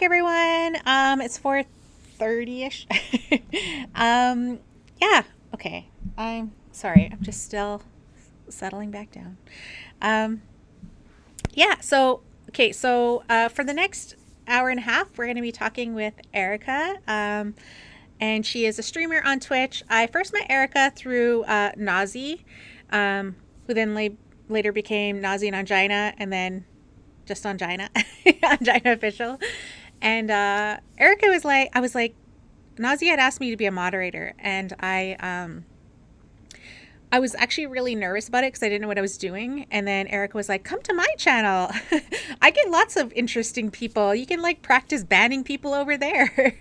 back, everyone. It's 4:30ish. um, yeah. Okay. I'm sorry. I'm just still settling back down. Um, yeah. For the next hour and a half, we're going to be talking with Erica. And she is a streamer on Twitch. I first met Erica through Nazi, who then later became Nazi and Angina, and then just Angina, Angina official. And Erica was like, I was like, Nazi had asked me to be a moderator, and I was actually really nervous about it because I didn't know what I was doing. And then Erica was like, "Come to my channel. I get lots of interesting people. You can like practice banning people over there."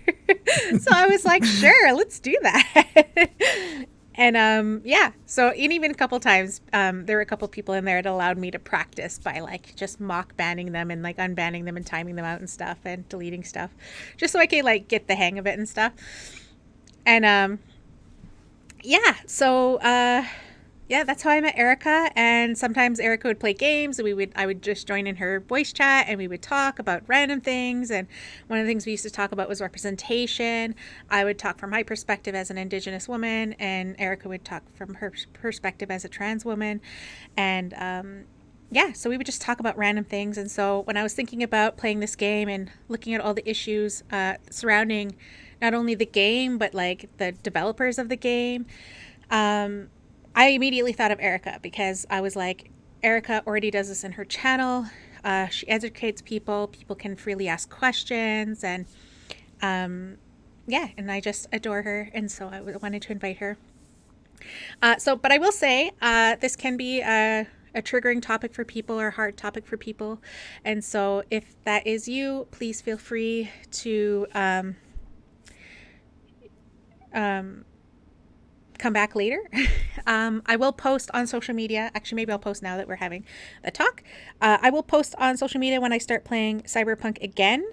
So I was like, "Sure, let's do that." And yeah, so and even a couple times, there were a couple people in there that allowed me to practice by like just mock banning them and like unbanning them and timing them out and stuff and deleting stuff, just so I could like get the hang of it and stuff. And yeah, so yeah, that's how I met Erica. And sometimes Erica would play games, and I would just join in her voice chat, and we would talk about random things. And one of the things we used to talk about was representation. I would talk from my perspective as an Indigenous woman, and Erica would talk from her perspective as a trans woman. And yeah, so we would just talk about random things. And so when I was thinking about playing this game and looking at all the issues surrounding not only the game but like the developers of the game, I immediately thought of Erica because I was like, Erica already does this in her channel. She educates people. People can freely ask questions, and yeah, and I just adore her, and so I wanted to invite her. But I will say, this can be a triggering topic for people or a hard topic for people, and so if that is you, please feel free to come back later. I will post on social media. Actually, maybe I'll post now that we're having the talk. I will post on social media when I start playing Cyberpunk again,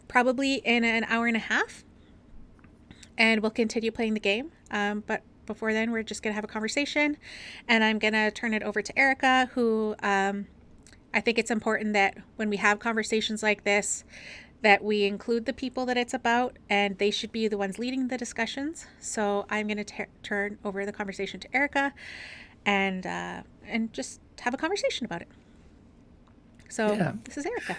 probably in an hour and a half. And we'll continue playing the game. But before then, we're just going to have a conversation. And I'm going to turn it over to Erica, who I think it's important that when we have conversations like this, that we include the people that it's about, and they should be the ones leading the discussions. So I'm going to turn over the conversation to Erica, and just have a conversation about it. So Yeah. this is Erica.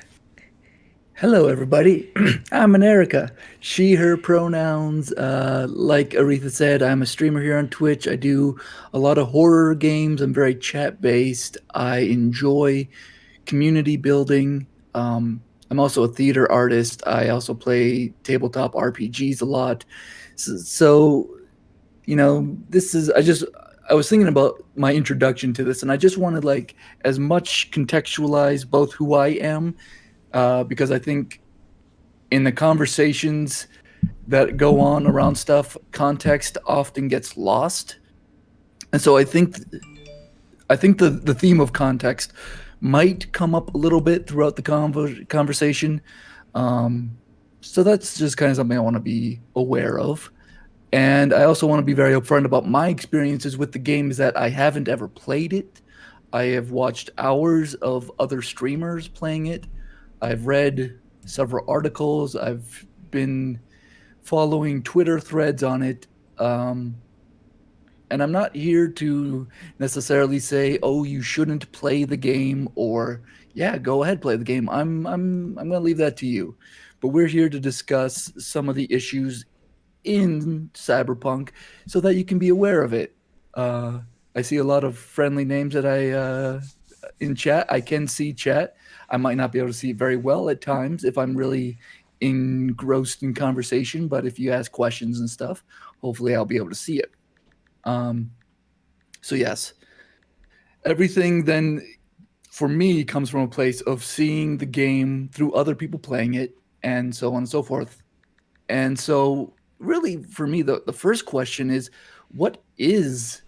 Hello, everybody. I'm an Erica. She, her pronouns. Like Aretha said, I'm a streamer here on Twitch. I do a lot of horror games. I'm very chat based. I enjoy community building. I'm also a theater artist. I also play tabletop RPGs a lot. So, I was thinking about my introduction to this, and I just wanted like as much contextualize both who I am, because I think in the conversations that go on around stuff, context often gets lost. And so I think the theme of context might come up a little bit throughout the conversation. Um, so that's just kind of something I want to be aware of. And I also want to be very upfront about my experiences with the game is that I haven't ever played it. I have watched hours of other streamers playing it. I've read several articles. I've been following Twitter threads on it. And I'm not here to necessarily say, "Oh, you shouldn't play the game," or "Yeah, go ahead, play the game." I'm going to leave that to you. But we're here to discuss some of the issues in Cyberpunk so that you can be aware of it. I see a lot of friendly names that I in chat. I can see chat. I might not be able to see it very well at times if I'm really engrossed in conversation, but if you ask questions and stuff, hopefully I'll be able to see it. Um, so yes, everything then for me comes from a place of seeing the game through other people playing it and so on and so forth. And so really for me the first question is, what is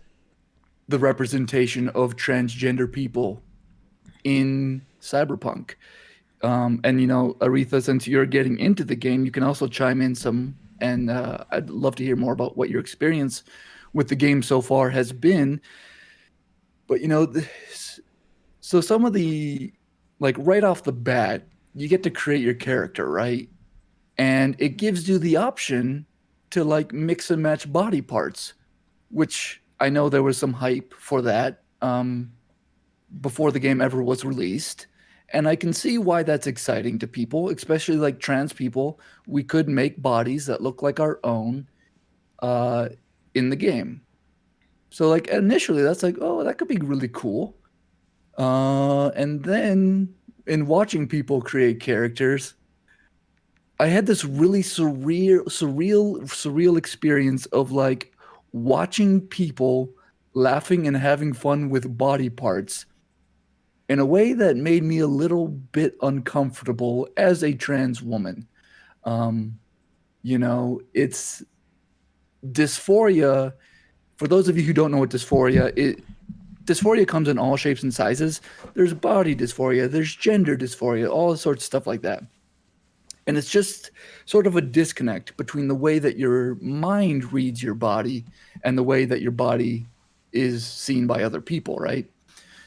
the representation of transgender people in Cyberpunk? And Aretha, since you're getting into the game, you can also chime in some, and I'd love to hear more about what your experience with the game so far has been. But so some of the, like, right off the bat, you get to create your character, right? And it gives you the option to like mix and match body parts, which I know there was some hype for that before the game ever was released. And I can see why that's exciting to people, especially like trans people. We could make bodies that look like our own uh, in the game. So like initially, that's like, oh, that could be really cool. And then in watching people create characters, I had this really surreal experience of like watching people laughing and having fun with body parts in a way that made me a little bit uncomfortable as a trans woman. Um, it's dysphoria. For those of you who don't know what dysphoria comes in all shapes and sizes. There's body dysphoria, there's gender dysphoria, all sorts of stuff like that. And it's just sort of a disconnect between the way that your mind reads your body and the way that your body is seen by other people, right?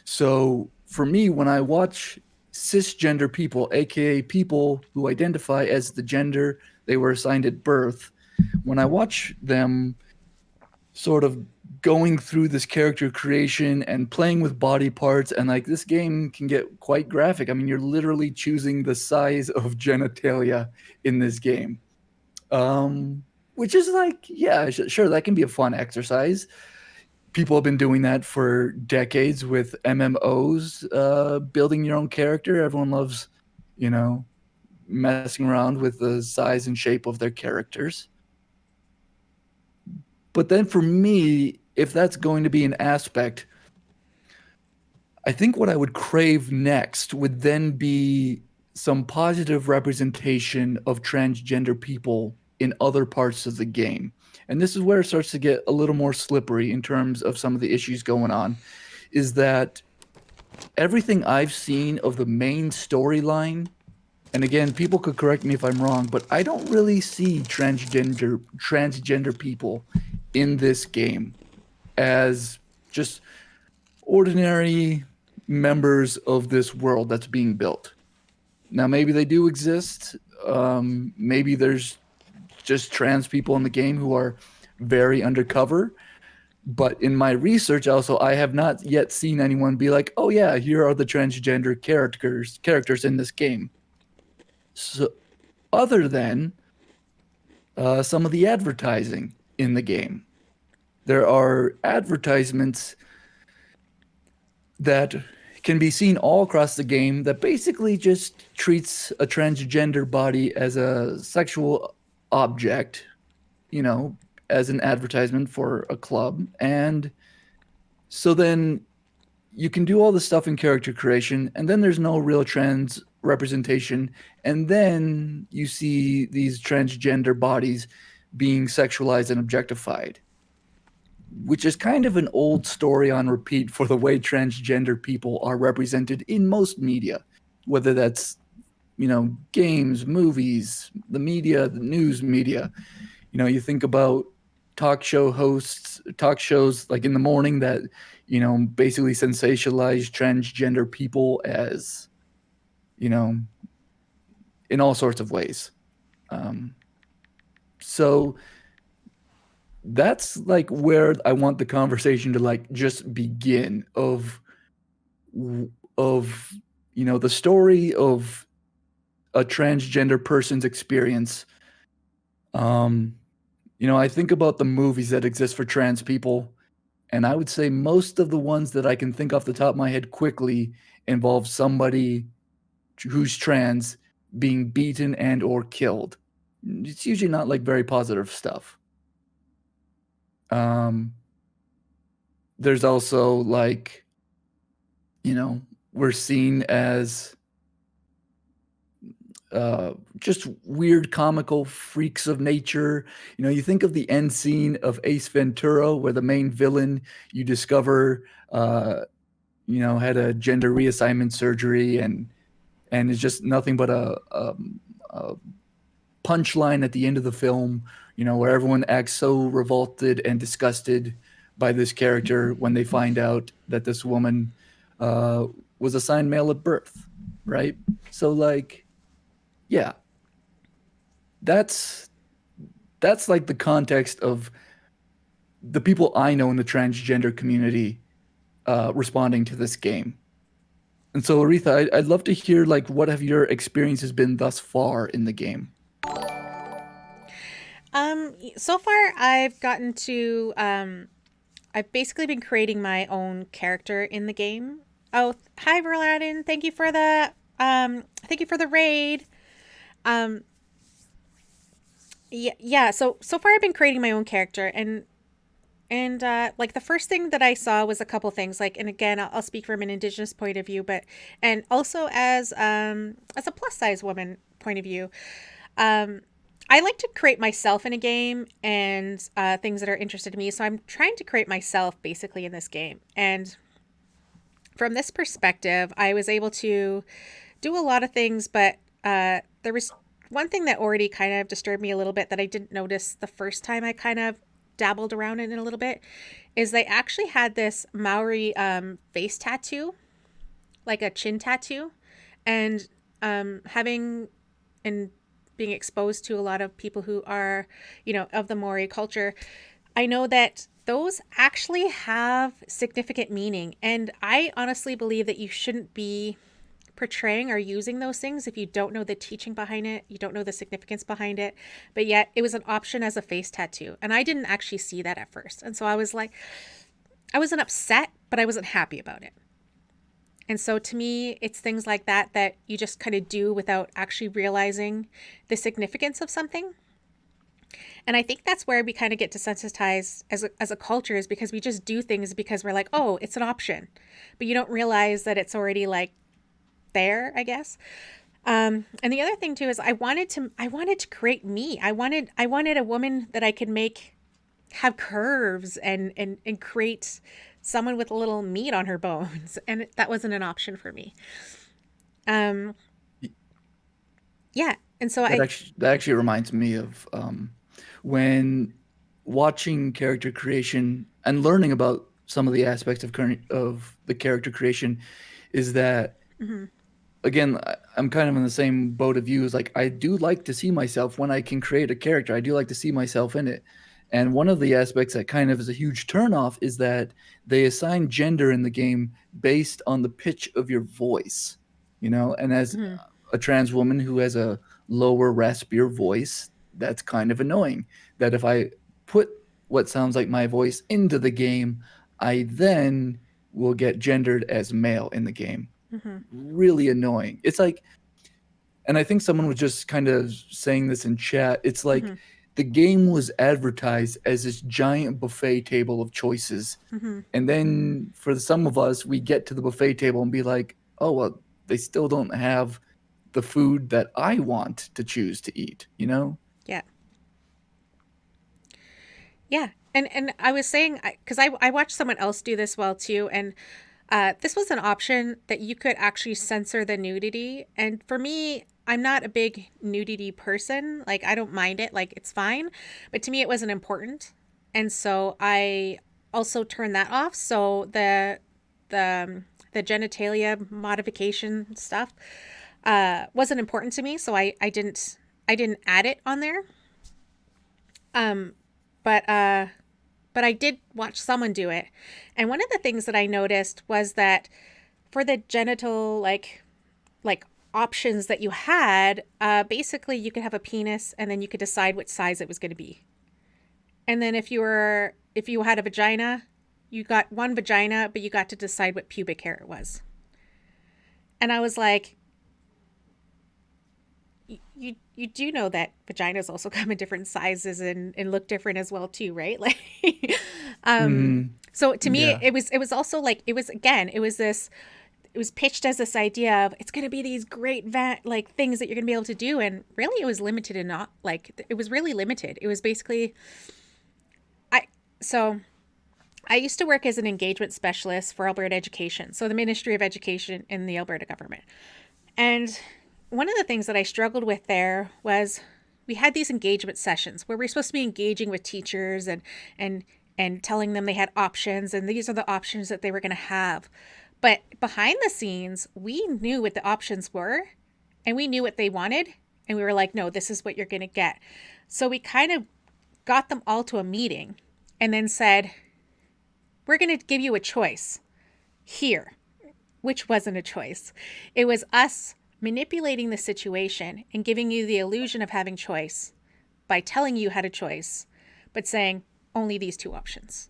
So for me, when I watch cisgender people, aka people who identify as the gender they were assigned at birth, when I watch them sort of going through this character creation and playing with body parts, and like this game can get quite graphic. I mean, you're literally choosing the size of genitalia in this game, which is like, yeah, sure, that can be a fun exercise. People have been doing that for decades with MMOs, building your own character. Everyone loves, you know, messing around with the size and shape of their characters. But then for me, if that's going to be an aspect, I think what I would crave next would then be some positive representation of transgender people in other parts of the game. And this is where it starts to get a little more slippery in terms of some of the issues going on, is that everything I've seen of the main storyline, and again, people could correct me if I'm wrong, but I don't really see transgender people in this game as just ordinary members of this world that's being built. Now, maybe they do exist. Maybe there's just trans people in the game who are very undercover. But in my research, also, I have not yet seen anyone be like, "Oh yeah, here are the transgender characters in this game." So, other than some of the advertising in the game, there are advertisements that can be seen all across the game that basically just treats a transgender body as a sexual object, you know, as an advertisement for a club. And so then you can do all the stuff in character creation, and then there's no real trans representation. And then you see these transgender bodies being sexualized and objectified, which is kind of an old story on repeat for the way transgender people are represented in most media, whether that's, games, movies, the media, the news media. You think about talk shows like in the morning that, basically sensationalize transgender people as, you know, in all sorts of ways. Um, so that's like where I want the conversation to like just begin of the story of a transgender person's experience. um I think about the movies that exist for trans people, and I would say most of the ones that I can think off the top of my head quickly involve somebody who's trans being beaten and or killed. It's usually not like very positive stuff. um there's also like, we're seen as just weird comical freaks of nature. You think of the end scene of Ace Ventura, where the main villain, you discover, had a gender reassignment surgery, and it's just nothing but a punchline at the end of the film. Where everyone acts so revolted and disgusted by this character when they find out that this woman uh, was assigned male at birth, right? So like Yeah, that's that's like the context of the people I know in the transgender community responding to this game. And so, Aretha, I'd love to hear like what have your experiences been thus far in the game? So far I've gotten to I've basically been creating my own character in the game. Oh, hi Verladin. Thank you for the raid. Um yeah, so far I've been creating my own character, and like the first thing that I saw was a couple things, like, and again I'll speak from an indigenous point of view, but and also as a plus size woman point of view. Um I like to create myself in a game, and things that are interested to me. So I'm trying to create myself basically in this game. And from this perspective, I was able to do a lot of things, but there was one thing that already kind of disturbed me a little bit that I didn't notice the first time I kind of dabbled around in it a little bit, is they actually had this Maori face tattoo, like a chin tattoo, and having and being exposed to a lot of people who are, of the Maori culture, I know that those actually have significant meaning. And I honestly believe that you shouldn't be portraying or using those things if you don't know the teaching behind it, you don't know the significance behind it. But yet it was an option as a face tattoo. And I didn't actually see that at first. And so I was like, I wasn't upset, but I wasn't happy about it. And so to me, it's things like that that you just kind of do without actually realizing the significance of something. And I think that's where we kind of get desensitized as a culture, is because we just do things because we're like, oh, it's an option. But you don't realize that it's already like there, I guess. And the other thing too is I wanted to create me. I wanted a woman that I could make have curves and create someone with a little meat on her bones. And that wasn't an option for me. Um, yeah. And so That actually reminds me of when watching character creation and learning about some of the aspects of current of the character creation is that mhm, again, I'm kind of in the same boat of you. Is like I do like to see myself when I can create a character. I do like to see myself in it. And one of the aspects that kind of is a huge turnoff is that they assign gender in the game based on the pitch of your voice. And as mhm, a trans woman who has a lower, raspier voice, that's kind of annoying. That if I put what sounds like my voice into the game, I then will get gendered as male in the game. mhm, Really annoying. It's like, and I think someone was just kind of saying this in chat. It's like mhm, the game was advertised as this giant buffet table of choices. mhm. And then for some of us, we get to the buffet table and be like, oh, well, they still don't have the food that I want to choose to eat? Yeah. Yeah. And I was saying, because I watched someone else do this well too, and this was an option that you could actually censor the nudity. And for me, I'm not a big nudity person. Like, I don't mind it. Like, it's fine. But to me, it wasn't important. And so I also turned that off. So the genitalia modification stuff wasn't important to me. So I didn't add it on there. Um, but I did watch someone do it. And one of the things that I noticed was that for the genital like options that you had, basically you could have a penis and then you could decide what size it was going to be. And then if you had a vagina, you got one vagina, but you got to decide what pubic hair it was. And I was like, you do know that vaginas also come in different sizes and look different as well too, right? Like, um, Mm, so to me, yeah. it was also like, it was pitched as this idea of it's going to be these great like things that you're going to be able to do, and really it was limited, and not like it was really limited. It was basically I so I used to work as an engagement specialist for Alberta Education, so the Ministry of Education in the Alberta government. And one of the things that I struggled with there was we had these engagement sessions where we're supposed to be engaging with teachers and and telling them they had options, and these are the options that they were going to have. But behind the scenes, we knew what the options were, and we knew what they wanted, And we were like, no, this is what you're going to get. So we kind of got them all to a meeting and then said, we're going to give you a choice here, which wasn't a choice. It was us manipulating the situation and giving you the illusion of having choice by telling you had a choice, but saying only these two options.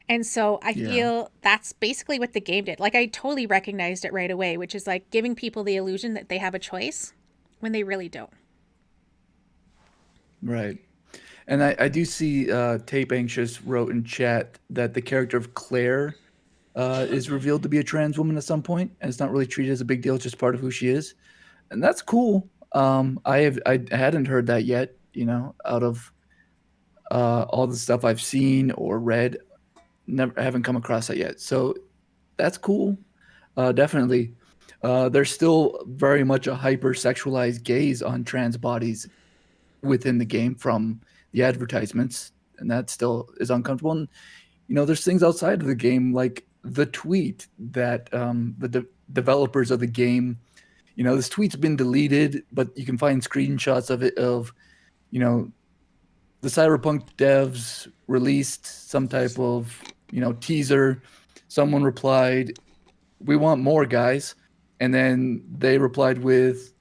And so I Yeah. feel that's basically what the game did. Like, I totally recognized it right away, which is like giving people the illusion that they have a choice when they really don't. Right. And I do see Tape Anxious wrote in chat that the character of Claire is revealed to be a trans woman at some point, and it's not really treated as a big deal, it's just part of who she is. And that's cool. I hadn't heard that yet, out of all the stuff I've seen or read. Never haven't come across that yet. So that's cool. Definitely. There's still very much a hyper-sexualized gaze on trans bodies within the game from the advertisements, and that still is uncomfortable. And there's things outside of the game like the tweet that developers of the game, this tweet's been deleted, but you can find screenshots of it of you know the Cyberpunk devs released some type of teaser. Someone replied, "We want more, guys," and then they replied with,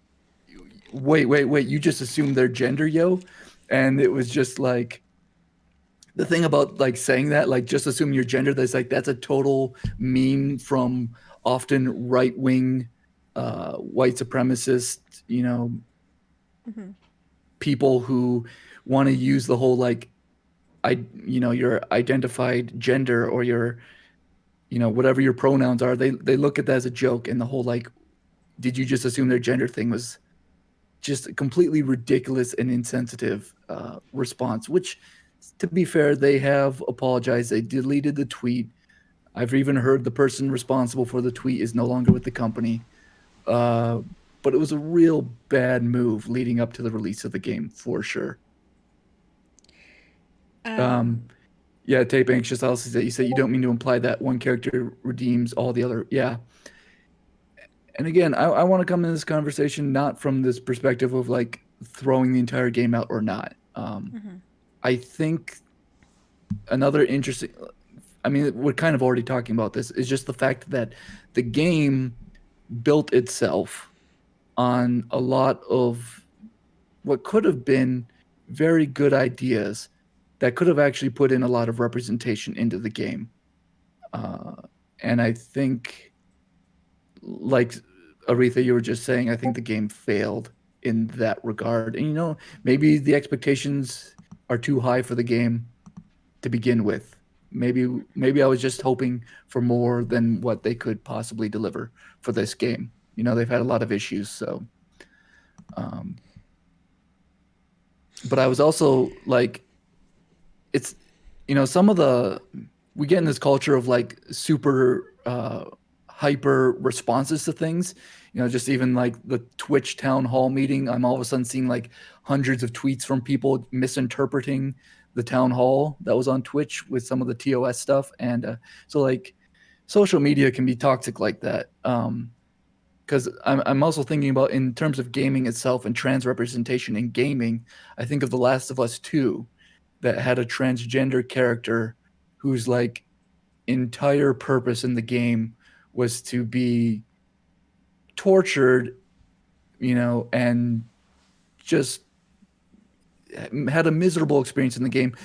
wait, you just assumed their gender, yo. And it was just like, the thing about like saying that, like, just assume your gender, that's a total meme from often right-wing white supremacist Mm-hmm. people who want to use the whole like, your identified gender, or your whatever your pronouns are. They look at that as a joke, and the whole like, did you just assume their gender thing was just a completely ridiculous and insensitive response, which, to be fair, they have apologized. They deleted the tweet. I've even heard the person responsible for the tweet is no longer with the company. Uh, but it was a real bad move leading up to the release of the game, for sure. Um, Um, yeah, Tape Anxious also said, you said you don't mean to imply that one character redeems all the other. Yeah. And again, I want to come in this conversation not from this perspective of like throwing the entire game out or not. mm-hmm. I think another interesting, I mean, we're kind of already talking about this, is just the fact that the game built itself on a lot of what could have been very good ideas that could have actually put in a lot of representation into the game. Uh, and I think, like Aretha, you were just saying, I think the game failed in that regard. And maybe the expectations are too high for the game to begin with. Maybe I was just hoping for more than what they could possibly deliver for this game. They've had a lot of issues, so um but I was also like, it's some of the, we get in this culture of like super hyper responses to things. Just even like the Twitch town hall meeting, I'm all of a sudden seeing like hundreds of tweets from people misinterpreting the town hall that was on Twitch with some of the TOS stuff. And so like, social media can be toxic like that. Because I'm also thinking about, in terms of gaming itself and trans representation in gaming, I think of The Last of Us 2, that had a transgender character whose like entire purpose in the game was to be tortured, and just had a miserable experience in the game.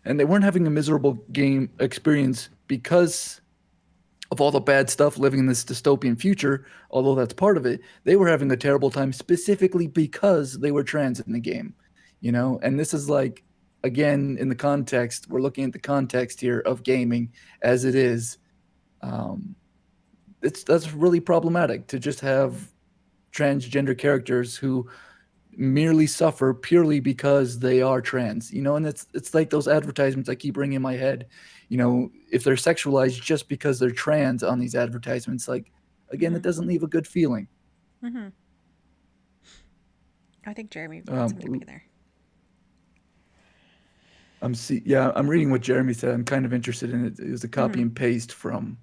And they weren't having a miserable game experience because of all the bad stuff living in this dystopian future, although that's part of it. They were having a terrible time specifically because they were trans in the game, And this is like, again, in the context, we're looking at the context here of gaming as it is. Um, that's really problematic to just have transgender characters who merely suffer purely because they are trans, and it's like those advertisements I keep bringing in my head, if they're sexualized just because they're trans on these advertisements, like, again, Mm-hmm. it doesn't leave a good feeling. Mm-hmm. I think Jeremy wants him to be um, there. I'm reading what Jeremy said. I'm kind of interested in it. It was a copy Mm-hmm. and paste from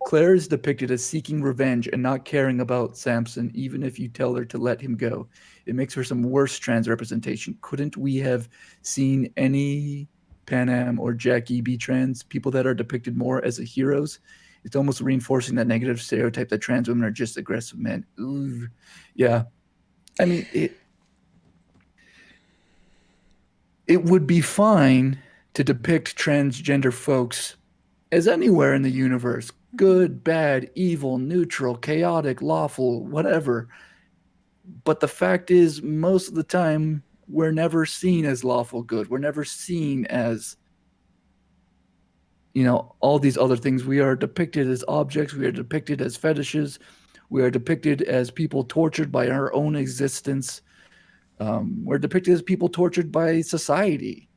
Claire is depicted as seeking revenge and not caring about Samson, even if you tell her to let him go. It makes for some worse trans representation. Couldn't we have seen any Panam or Jackie be trans, people that are depicted more as the heroes? It's almost reinforcing that negative stereotype that trans women are just aggressive men. Ooh. Yeah. I mean, it would be fine to depict transgender folks as anywhere in the universe, good, bad, evil, neutral, chaotic, lawful, whatever. But the fact is, most of the time, we're never seen as lawful good. We're never seen as, all these other things. We are depicted as objects. We are depicted as fetishes. We are depicted as people tortured by our own existence. We're depicted as people tortured by society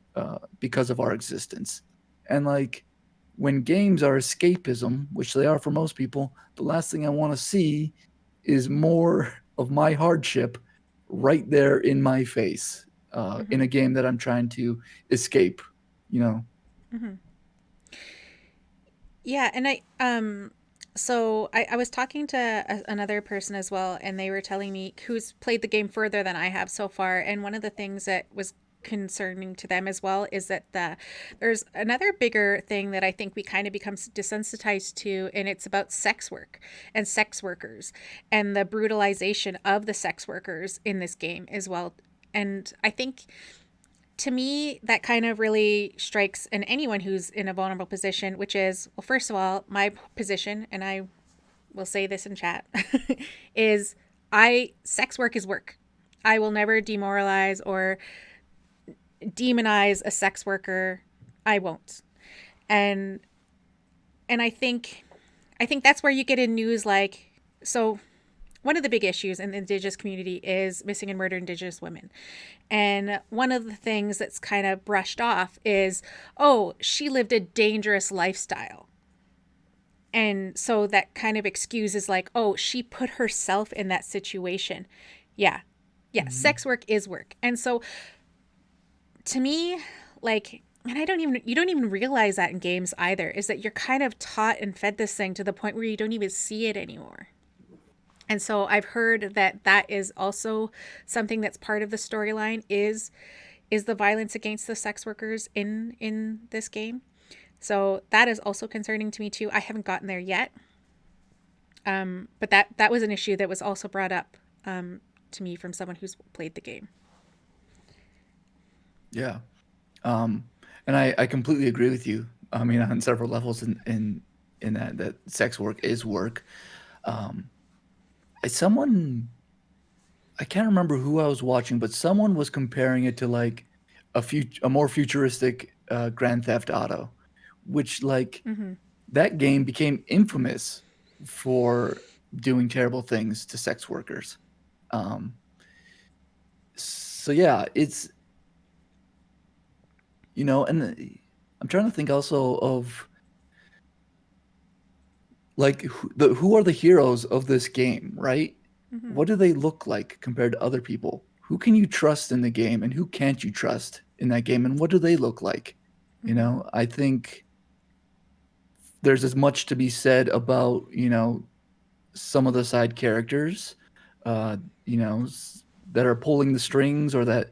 because of our existence. And like, when games are escapism, which they are for most people, the last thing I want to see is more of my hardship right there in my face in Mm-hmm. a game that I'm trying to escape, you know? Mm-hmm. Yeah, and I was talking to another person as well, and they were telling me who's played the game further than I have so far, and one of the things that was concerning to them as well is that there's another bigger thing that I think we kind of become desensitized to, and it's about sex work and sex workers and the brutalization of the sex workers in this game as well. And I think to me, that kind of really strikes in anyone who's in a vulnerable position, which is, well, first of all, my position, and I will say this in chat, is sex work is work. I will never demoralize or demonize a sex worker. I won't. And and I think that's where you get in news like, so one of the big issues in the Indigenous community is missing and murdered Indigenous women. And one of the things that's kind of brushed off is, oh, she lived a dangerous lifestyle. And so that kind of excuses, like, oh, she put herself in that situation. Yeah. Yeah. Mm-hmm. Sex work is work. And so to me, like, and you don't even realize that in games either, is that you're kind of taught and fed this thing to the point where you don't even see it anymore. And so I've heard that that is also something that's part of the storyline is the violence against the sex workers in this game. So that is also concerning to me too. I haven't gotten there yet, but that was an issue that was also brought up to me from someone who's played the game. Yeah. Um, and I completely agree with you. I mean, on several levels in that sex work is work. Um, someone, I can't remember who I was watching, but someone was comparing it to like a more futuristic Grand Theft Auto, which like Mm-hmm. that game became infamous for doing terrible things to sex workers. Um, so yeah, it's and I'm trying to think also of like who are the heroes of this game, right? Mm-hmm. What do they look like compared to other people? Who can you trust in the game and who can't you trust in that game and what do they look like? Mm-hmm. I think there's as much to be said about, some of the side characters uh, that are pulling the strings or that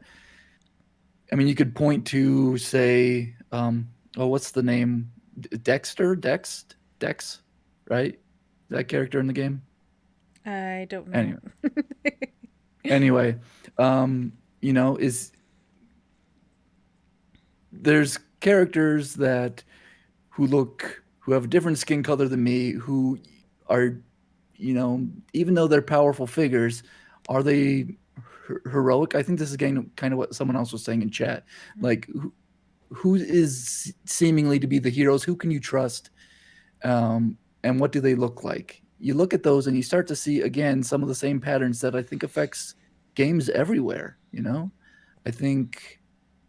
I mean you could point to say oh what's the name Dex, right? That character in the game? I don't know. Anyway, anyway, is there's characters that who have a different skin color than me who are even though they're powerful figures, are they heroic? I think this is again kind of what someone else was saying in chat. Like who is seemingly to be the heroes? Who can you trust? And what do they look like? You look at those and you start to see again some of the same patterns that I think affects games everywhere. I think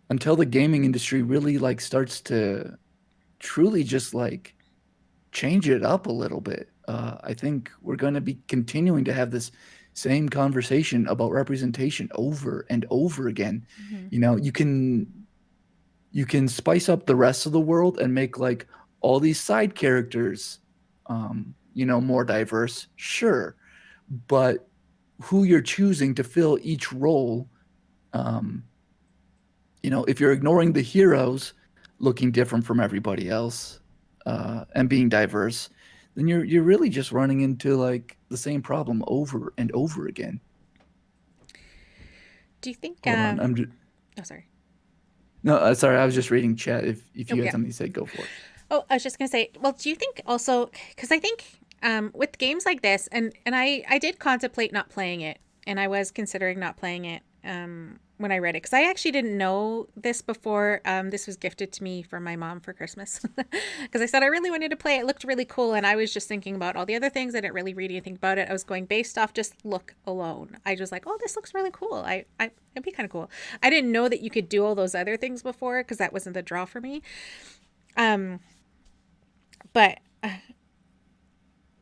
until the gaming industry really like starts to truly just like change it up a little bit, I think we're going to be continuing to have this same conversation about representation over and over again. Mm-hmm. You can spice up the rest of the world and make like all these side characters more diverse, sure, but who you're choosing to fill each role, um, if you're ignoring the heroes looking different from everybody else, and being diverse, then you're really just running into like the same problem over and over again. Do you think Hold on, oh, sorry. no, sorry, I was just reading chat. If Oh, you had yeah. something to say, go for it. Oh, I was just gonna say, well, do you think also, because I think with games like this, and I did contemplate not playing it, and I was considering not playing it when I read it, because I actually didn't know this before. This was gifted to me from my mom for Christmas, because I said I really wanted to play it. It looked really cool, and I was just thinking about all the other things. I didn't really read anything about it. I was going based off just look alone. I was like, oh, this looks really cool. It'd be kind of cool. I didn't know that you could do all those other things before, because that wasn't the draw for me. Um, but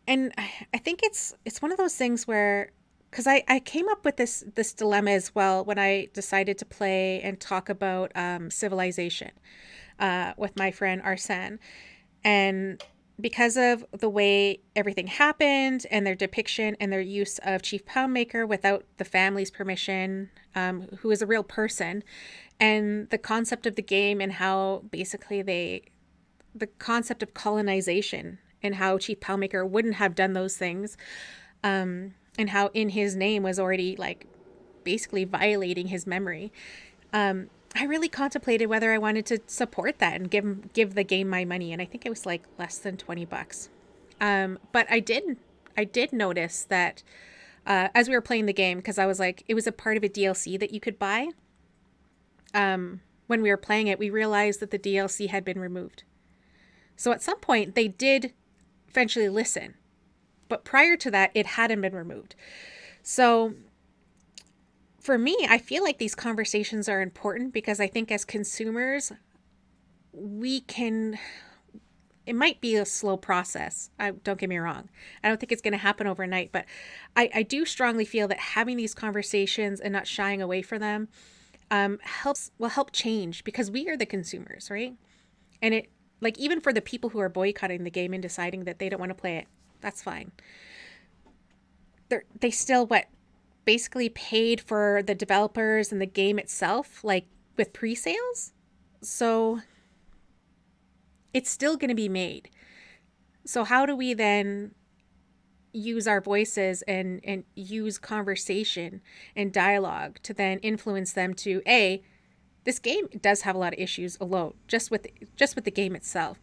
and I think it's one of those things where, because I came up with this dilemma as well when I decided to play and talk about civilization with my friend Arsene, and because of the way everything happened and their depiction and their use of Chief Poundmaker without the family's permission, who is a real person, and the concept of the game and how basically the concept of colonization and how Chief Poundmaker wouldn't have done those things, and how in his name was already like basically violating his memory. I really contemplated whether I wanted to support that and give the game my money, and I think it was like less than $20. But I did notice that as we were playing the game, because I was like, it was a part of a DLC that you could buy. When we were playing it, we realized that the DLC had been removed. So at some point, they did eventually listen. But prior to that, it hadn't been removed. So for me, I feel like these conversations are important because I think as consumers, we can. It might be a slow process. Don't get me wrong. I don't think it's going to happen overnight, but I do strongly feel that having these conversations and not shying away from them will help change because we are the consumers, right? And it, like, even for the people who are boycotting the game and deciding that they don't want to play it, that's fine. They still basically paid for the developers and the game itself, like with pre-sales. So it's still going to be made. So how do we then use our voices and use conversation and dialogue to then influence them to this game does have a lot of issues alone, just with the game itself.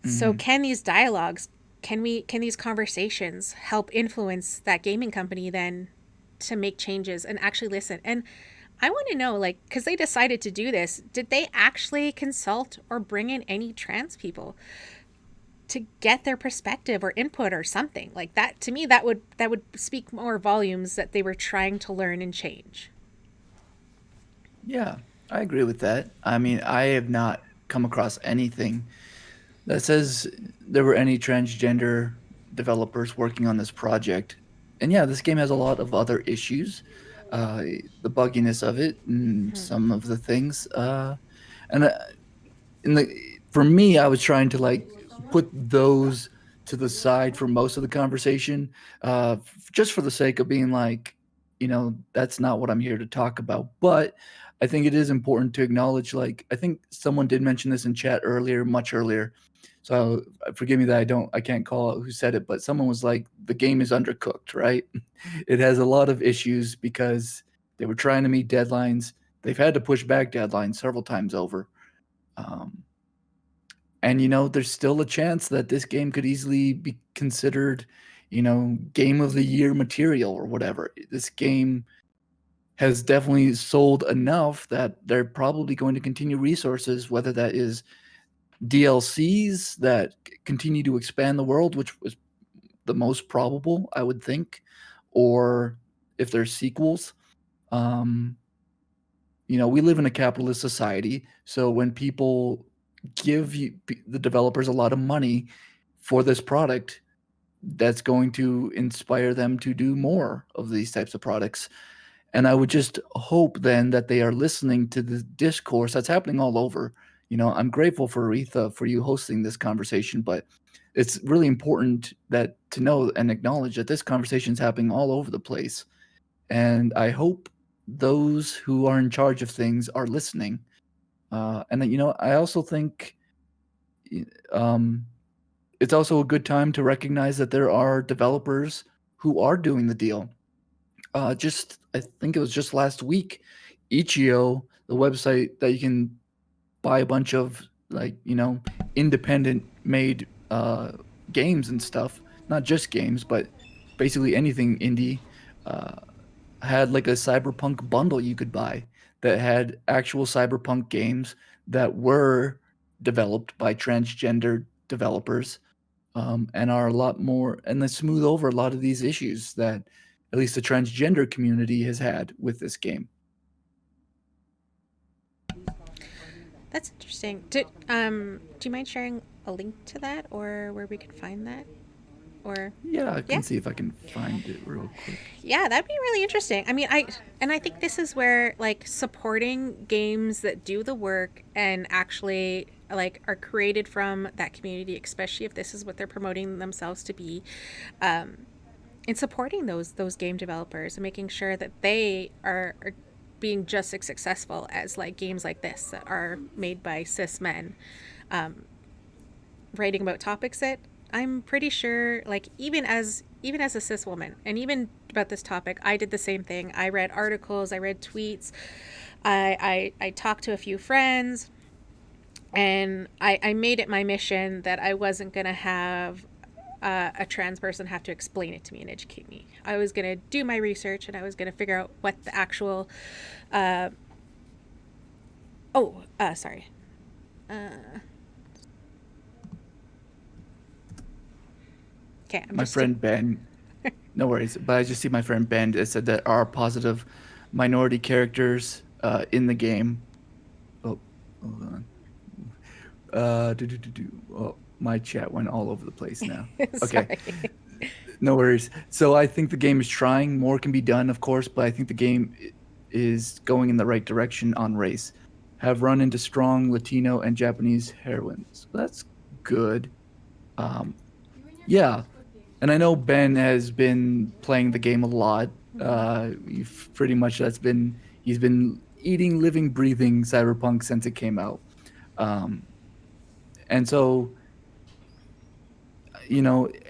So Mm-hmm. can these dialogues, can these conversations help influence that gaming company then to make changes and actually listen? And I want to know, like, because they decided to do this, did they actually consult or bring in any trans people to get their perspective or input or something like that? To me, that would speak more volumes that they were trying to learn and change. Yeah, I agree with that. I mean, I have not come across anything that says there were any transgender developers working on this project. And yeah, this game has a lot of other issues, uh, the bugginess of it, and Hmm. some of the things. And in the For me, I was trying to like put those to the side for most of the conversation, just for the sake of being like, that's not what I'm here to talk about. But I think it is important to acknowledge, like, I think someone did mention this in chat earlier, much earlier. So forgive me that I can't call out who said it, but someone was like, the game is undercooked, right? It has a lot of issues because they were trying to meet deadlines. They've had to push back deadlines several times over. Um, and there's still a chance that this game could easily be considered, game of the year material or whatever. This game has definitely sold enough that they're probably going to continue resources, whether that is DLCs that continue to expand the world, which was the most probable, I would think, or if there's sequels. Um, we live in a capitalist society, so when people give the developers a lot of money for this product, that's going to inspire them to do more of these types of products. And I would just hope then that they are listening to the discourse that's happening all over. I'm grateful for Aretha for you hosting this conversation, but it's really important that to know and acknowledge that this conversation is happening all over the place. And I hope those who are in charge of things are listening. And then, I also think um, it's also a good time to recognize that there are developers who are doing the deal. I think it was just last week, Itch.io, the website that you can buy a bunch of independent made games and stuff, not just games, but basically anything indie, uh, had like a Cyberpunk bundle you could buy that had actual Cyberpunk games that were developed by transgender developers, and are a lot more, and they smooth over a lot of these issues that at least the transgender community has had with this game. That's interesting. Do you mind sharing a link to that or where we can find that? Or Yeah, I yeah, can see if I can find it real quick. yeah, that'd be really interesting. I mean, I think this is where like supporting games that do the work and actually like are created from that community, especially if this is what they're promoting themselves to be, in supporting those game developers and making sure that they are being just as successful as like games like this that are made by cis men, writing about topics that I'm pretty sure, like even as a cis woman, and even about this topic, I did the same thing. I read articles, I read tweets, I talked to a few friends, and I made it my mission that I wasn't gonna have a trans person have to explain it to me and educate me. I was gonna do my research and I was gonna figure out what the actual. Uh, sorry. Uh, okay, I'm My just. friend Ben, no worries, but I just see my friend Ben said that are positive minority characters in the game. Oh, hold on. Oh, my chat went all over the place now. Okay, Sorry. no worries. So I think the game is trying. More can be done, of course, but I think the game is going in the right direction on race. Have run into strong Latino and Japanese heroines. That's good. Um, yeah, and I know Ben has been playing the game a lot. You've pretty much he's been eating, living, breathing Cyberpunk since it came out. Um, and so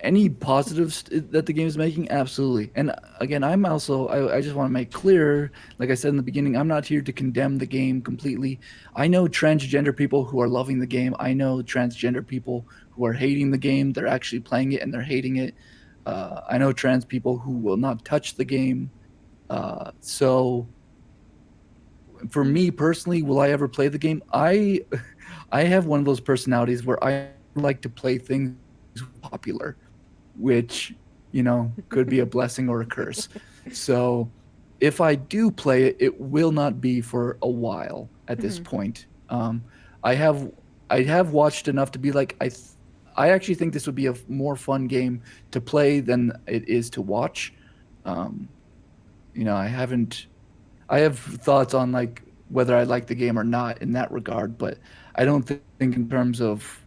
any positives that the game is making, absolutely. And again, I just want to make clear, like I said in the beginning, I'm not here to condemn the game completely. I know transgender people who are loving the game. I know transgender people who are hating the game. They're actually playing it and they're hating it. I know trans people who will not touch the game. So for me personally, will I ever play the game? I have one of those personalities where I like to play things popular, which could be a blessing or a curse. So if I do play it, it will not be for a while at this Mm-hmm. point. I have I have watched enough to be like I actually think this would be a more fun game to play than it is to watch. Um, I have thoughts on like whether I like the game or not in that regard, but I don't think in terms of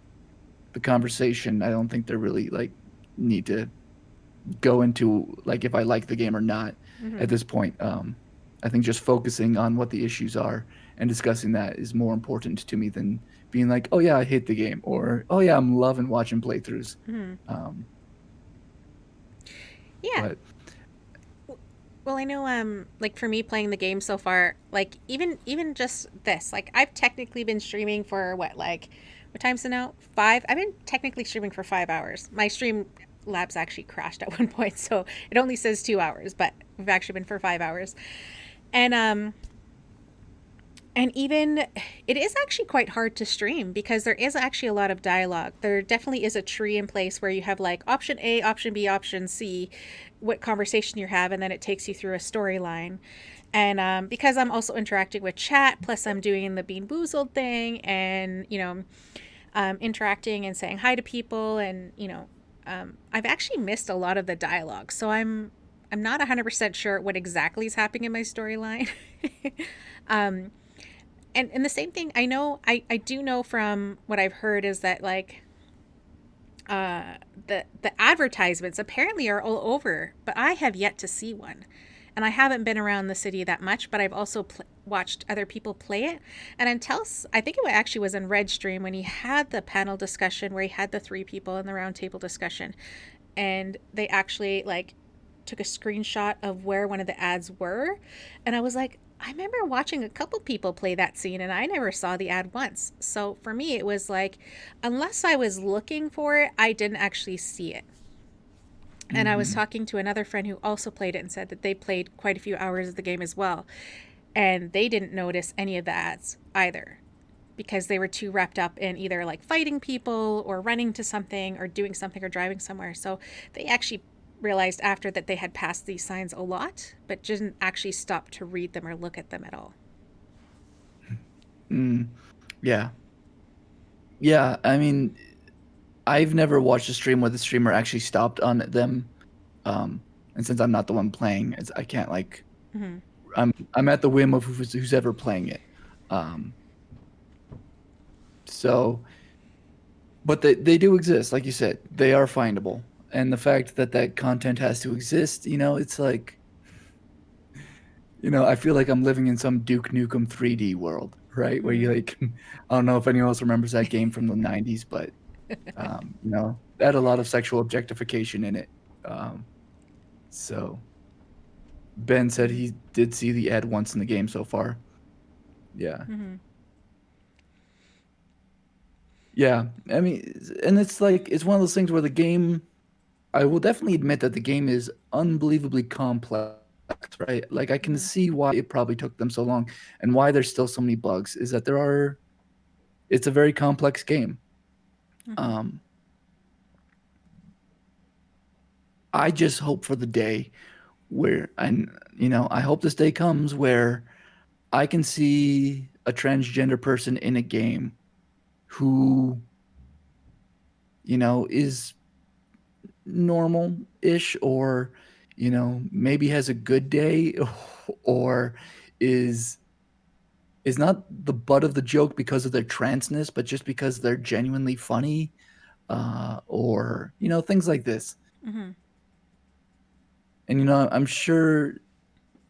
the conversation, I don't think they really like need to go into like if I like the game or not Mm-hmm. at this point. I think just focusing on what the issues are and discussing that is more important to me than being like, oh yeah, I hate the game, or oh yeah, I'm loving watching playthroughs. Mm-hmm. Um, Yeah. but Well, I know, like for me playing the game so far, like even just this, like I've technically been streaming for what time's it now? 5. I've been technically streaming for 5 hours. My stream labs actually crashed at one point, so it only says 2 hours, but we've actually been for 5 hours. And even it is actually quite hard to stream because there is actually a lot of dialogue. There definitely is a tree in place where you have like option A, option B, option C, what conversation you have, and then it takes you through a storyline. And because I'm also interacting with chat, plus I'm doing the Bean Boozled thing, and interacting and saying hi to people, and I've actually missed a lot of the dialogue. So I'm not 100% sure what exactly is happening in my storyline. um, And the same thing, I do know from what I've heard is that like uh the advertisements apparently are all over, but I have yet to see one. And I haven't been around the city that much, but I've also watched other people play it. And until I think it actually was in Red Stream when he had the panel discussion where he had the three people in the round table discussion, and they actually like took a screenshot of where one of the ads were, and I was like, I remember watching a couple people play that scene and I never saw the ad once. So for me it was like, unless I was looking for it, I didn't actually see it. And I was Mm-hmm. talking to another friend who also played it and said that they played quite a few hours of the game as well, and they didn't notice any of the ads either because they were too wrapped up in either like fighting people or running to something or doing something or driving somewhere. So they actually realized after that they had passed these signs a lot, but didn't actually stop to read them or look at them at all. Mm, yeah. Yeah. I mean, I've never watched a stream where the streamer actually stopped on them. And since I'm not the one playing, I can't like Mm-hmm. I'm at the whim of who's ever playing it. Um, so, but they do exist, like you said. They are findable, and the fact that that content has to exist, it's like, I feel like I'm living in some Duke Nukem 3D world, right? Where you Mm-hmm. like, I don't know if anyone else remembers that game from the 90s, but that had a lot of sexual objectification in it. Um, so Ben said he did see the ad once in the game so far. Yeah. Mm-hmm. Yeah. I mean, and it's like, it's one of those things where the game, I will definitely admit that the game is unbelievably complex, right? Like, I can Mm-hmm. see why it probably took them so long and why there's still so many bugs is that it's a very complex game. Mm-hmm. Um, I just hope for the day where, and, I hope this day comes where I can see a transgender person in a game who, is normal-ish or maybe has a good day or is not the butt of the joke because of their transness but just because they're genuinely funny, or things like this. Mm-hmm. And I'm sure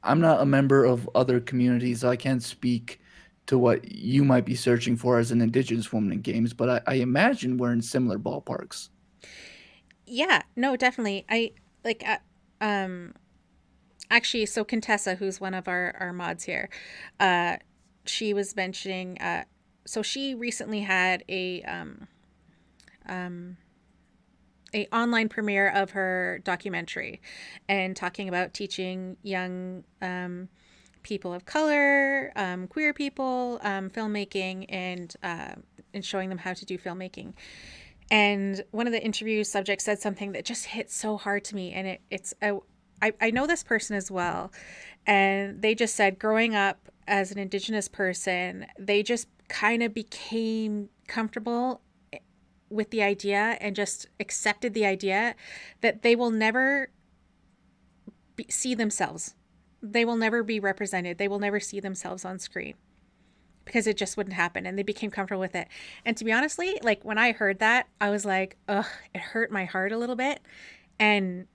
I'm not a member of other communities, so I can't speak to what you might be searching for as an indigenous woman in games, but I imagine we're in similar ballparks. Yeah, no, definitely. I like um actually, so Contessa, who's one of our mods here, uh she was mentioning so she recently had um a online premiere of her documentary and talking about teaching young people of color, queer people, filmmaking, and showing them how to do filmmaking. And one of the interview subjects said something that just hit so hard to me. And I know this person as well. And they just said, growing up as an Indigenous person, they just kind of became comfortable with the idea and just accepted the idea that they will never see themselves. They will never be represented. They will never see themselves on screen because it just wouldn't happen, and they became comfortable with it. And to be honestly, like when I heard that, I was like, ugh, it hurt my heart a little bit. And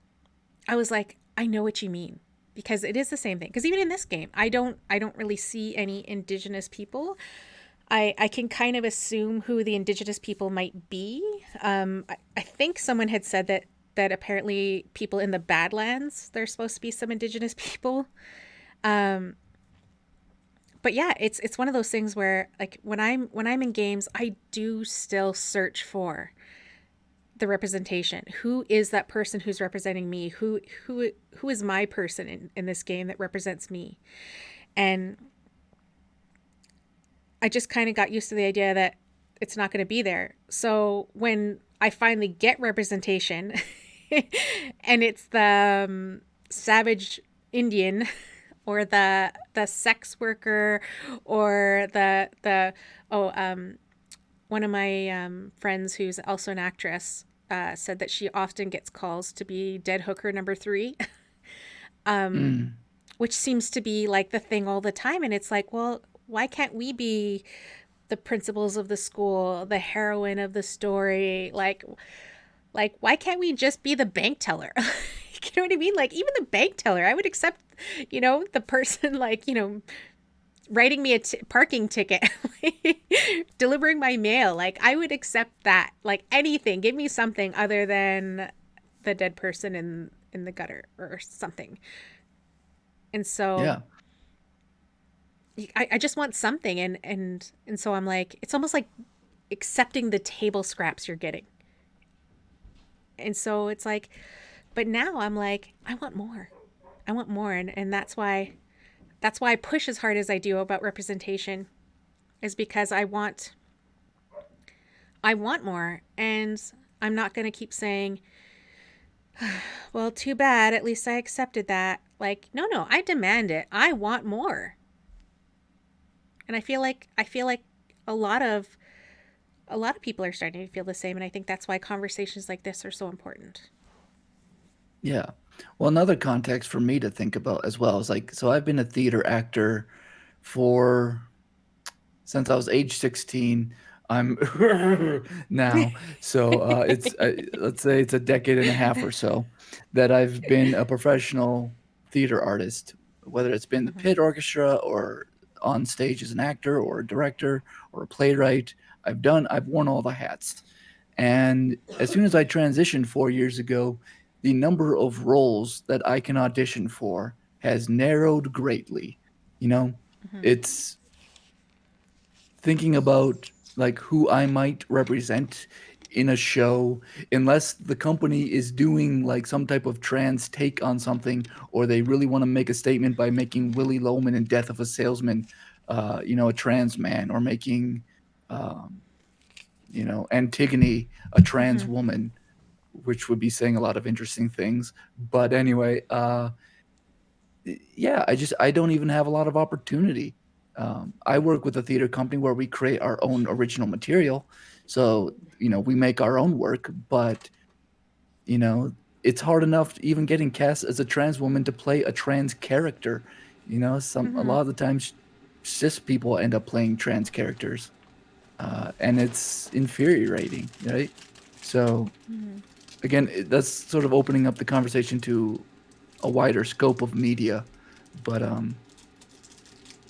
I was like, I know what you mean, because it is the same thing. Because even in this game, I don't really see any indigenous people. I can kind of assume who the indigenous people might be. I think someone had said that apparently people in the Badlands, there's supposed to be some indigenous people. Um, but yeah, it's one of those things where like when I'm in games, I do still search for the representation. Who is that person who's representing me? Who is my person in this game that represents me? And I just kind of got used to the idea that it's not going to be there. So when I finally get representation and it's the savage Indian or the sex worker or the oh one of my friends who's also an actress said that she often gets calls to be dead hooker number 3, Mm. which seems to be like the thing all the time. And it's like, well, Why can't we be the principals of the school, the heroine of the story? Like why can't we just be the bank teller? You know what I mean? Like even the bank teller, I would accept, the person like, writing me a parking ticket, delivering my mail. Like I would accept that. Like anything, give me something other than the dead person in the gutter or something. And so Yeah. I just want something, and so I'm like, it's almost like accepting the table scraps you're getting. And so it's like, but now I'm like, I want more. I want more, and that's why I push as hard as I do about representation, is because I want more, and I'm not going to keep saying, well, too bad, at least I accepted that. Like, no, I demand it. I want more. And I feel like a lot of a lot of people are starting to feel the same, and I think that's why conversations like this are so important. Yeah. Well, another context for me to think about as well is like, so I've been a theater actor for since I was age 16. I'm now. So it's, let's say it's a decade and a half or so that I've been a professional theater artist, whether it's been the Mhm. pit orchestra or on stage as an actor or a director or a playwright. I've worn all the hats. And as soon as I transitioned 4 years ago, the number of roles that I can audition for has narrowed greatly. You know, Mhm. it's thinking about like who I might represent in a show, unless the company is doing like some type of trans take on something, or they really want to make a statement by making Willie Loman in Death of a Salesman, a trans man, or making, um, Antigone a trans Mhm. woman, which would be saying a lot of interesting things. But anyway, yeah, I don't even have a lot of opportunity. I work with a theater company where we create our own original material, so we make our own work. But you know, it's hard enough even getting cast as a trans woman to play a trans character. A Mhm. lot of the times, cis people end up playing trans characters, and it's infuriating, right? So Mhm. again, that's sort of opening up the conversation to a wider scope of media, but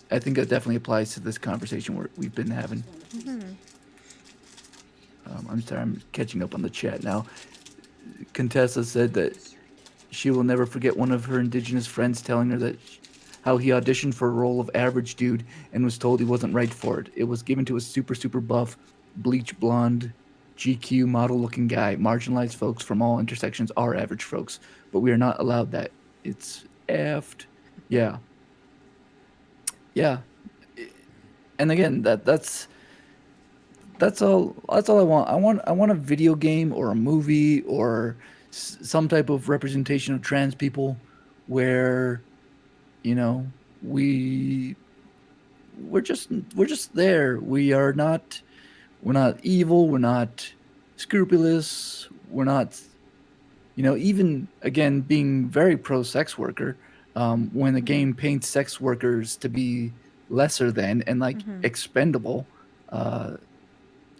I think that definitely applies to this conversation we've been having. Mhm. I'm sorry, I'm catching up on the chat now. Contessa said that she will never forget one of her indigenous friends telling her that how he auditioned for a role of average dude and was told he wasn't right for it. It was given to a super, super buff, bleach blonde, GQ model looking guy. Marginalized folks from all intersections are average folks, but we are not allowed that. It's effed. Yeah. Yeah. And again, that's all I want. I want a video game or a movie or some type of representation of trans people where you know we we're just there. We're not evil, we're not scrupulous, we're not even again being very pro sex worker. When the Mhm. game paints sex workers to be lesser than and like Mhm. expendable, uh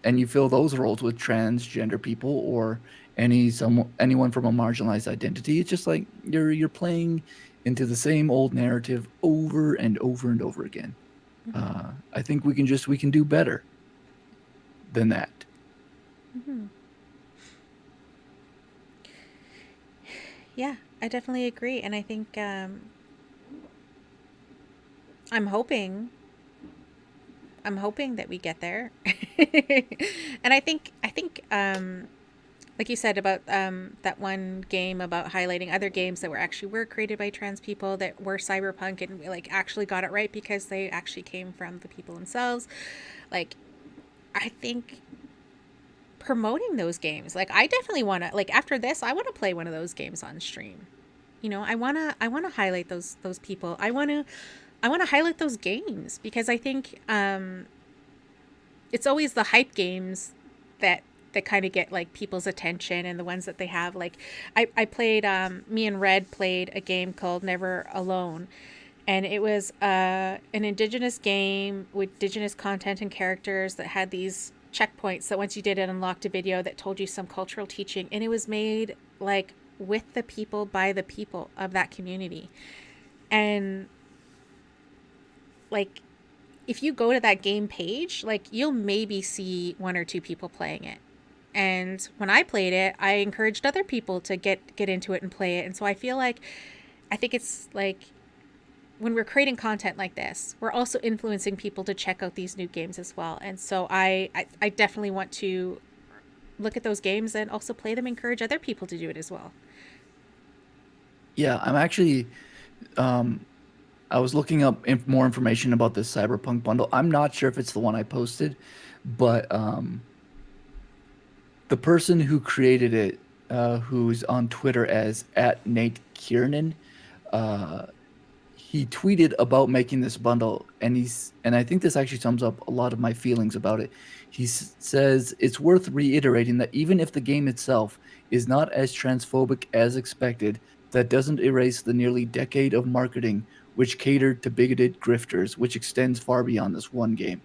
and you fill those roles with transgender people or anyone from a marginalized identity, it's just like you're playing into the same old narrative over and over and over again. Mhm. I think we can do better than that. Mhm. Yeah, I definitely agree, and I think I'm hoping I'm hoping that we get there. And I think like you said about that one game about highlighting other games that were created by trans people that were cyberpunk and like actually got it right because they actually came from the people themselves. Like I think promoting those games. Like I definitely want to like after this I want to play one of those games on stream. I want to highlight those people. I want to highlight those games because I think it's always the hype games that kind of get like people's attention and the ones that they have like I played me and Red played a game called Never Alone, and it was an indigenous game with indigenous content and characters that had these checkpoints that once you did it unlocked a video that told you some cultural teaching, and it was made like with the people by the people of that community. And like if you go to that game page, like you'll maybe see one or two people playing it. And when I played it, I encouraged other people to get into it and play it. And so I feel like I think it's like when we're creating content like this, we're also influencing people to check out these new games as well. And so I definitely want to look at those games and also play them, encourage other people to do it as well. Yeah, I'm actually I was looking up more information about this Cyberpunk bundle. I'm not sure if it's the one I posted, but the person who created it, who's on Twitter as at Nate Kiernan, uh, he tweeted about making this bundle, and I think this actually sums up a lot of my feelings about it. Says it's worth reiterating that even if the game itself is not as transphobic as expected, that doesn't erase the nearly decade of marketing which catered to bigoted grifters, which extends far beyond this one game.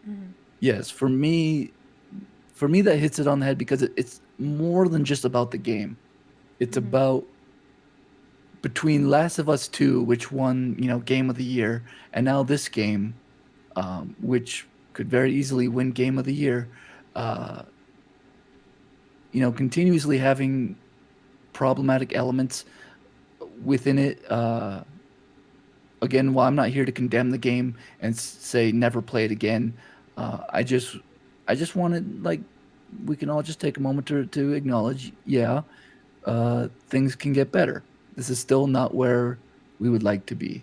Mm-hmm. Yes, for me that hits it on the head because it's more than just about the game. It's Mm-hmm. about between Last of Us 2, which won, Game of the Year, and now this game, which could very easily win Game of the Year, uh, continuously having problematic elements within it. Again, while I'm not here to condemn the game and say never play it again, I just wanted, like, we can all just take a moment to acknowledge, yeah, things can get better. This is still not where we would like to be.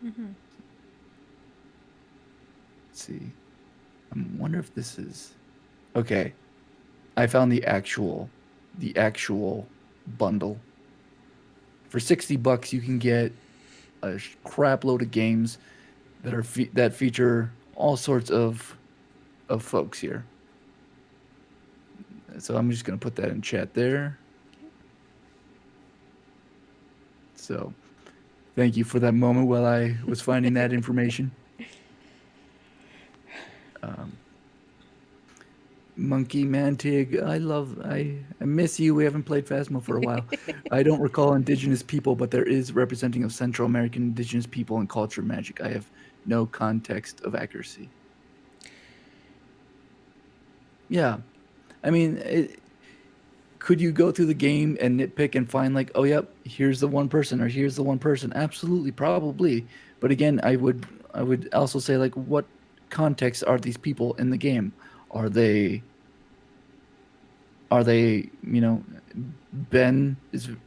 Mm-hmm. Let's see. I wonder if this is okay. I found the actual bundle. For $60, you can get a crap load of games that feature all sorts of folks here. So I'm just gonna put that in chat there. So thank you for that moment while I was finding that information. Um, Monkey Mantig, I miss you. We haven't played Phasma for a while. I don't recall indigenous people, but there is representing of Central American indigenous people and culture magic. I have no context of accuracy. Yeah, I mean, could you go through the game and nitpick and find like, oh, yep, here's the one person or here's the one person? Absolutely, probably. But again, I would also say like, what context are these people in the game? Are they Ben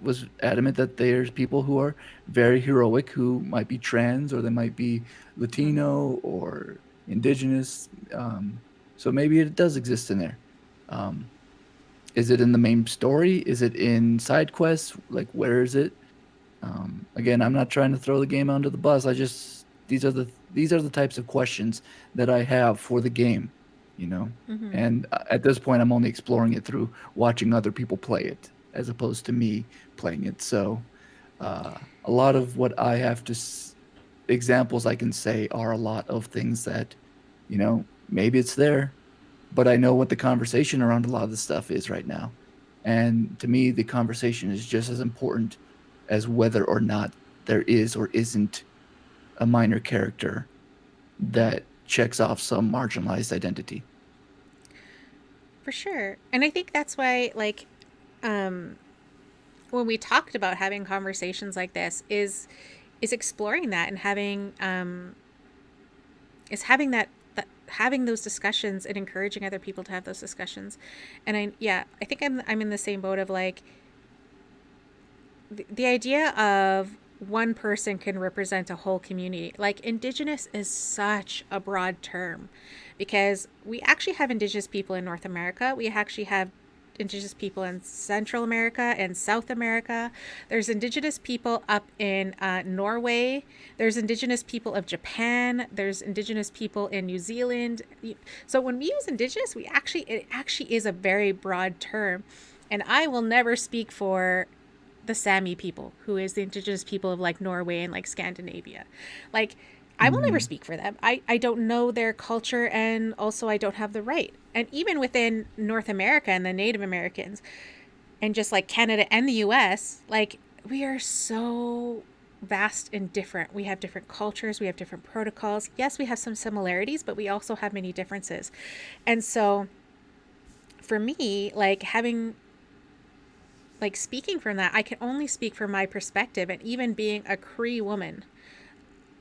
was adamant that there's people who are very heroic who might be trans or they might be Mm-hmm. Latino or indigenous. So maybe it does exist in there. Um, is it in the main story? Is it in side quests? Like, where is it? Again, I'm not trying to throw the game under the bus. These are the types of questions that I have for the game, you know. Mm-hmm. And at this point, I'm only exploring it through watching other people play it, as opposed to me playing it. So, a lot of what I have examples I can say are a lot of things that, maybe it's there, but I know what the conversation around a lot of this stuff is right now. And to me, the conversation is just as important as whether or not there is or isn't a minor character that checks off some marginalized identity. For sure. And I think that's why, like, when we talked about having conversations like this, is exploring that and having that having those discussions and encouraging other people to have those discussions. And I think I'm in the same boat of like the idea of one person can represent a whole community. Like indigenous is such a broad term because we actually have indigenous people in North America. We actually have indigenous people in Central America and South America. There's indigenous people up in Norway. There's indigenous people of Japan. There's indigenous people in New Zealand. So when we use indigenous, it actually is a very broad term. And I will never speak for the Sami people, who is the indigenous people of like Norway and like Scandinavia. Like, I will never Mm, speak for them. I don't know their culture, and also I don't have the right. And even within North America and the Native Americans, and just like Canada and the US, like, we are so vast and different. We have different cultures, we have different protocols. Yes, we have some similarities, but we also have many differences. And so for me, like, having like speaking from that, I can only speak from my perspective. And even being a Cree woman,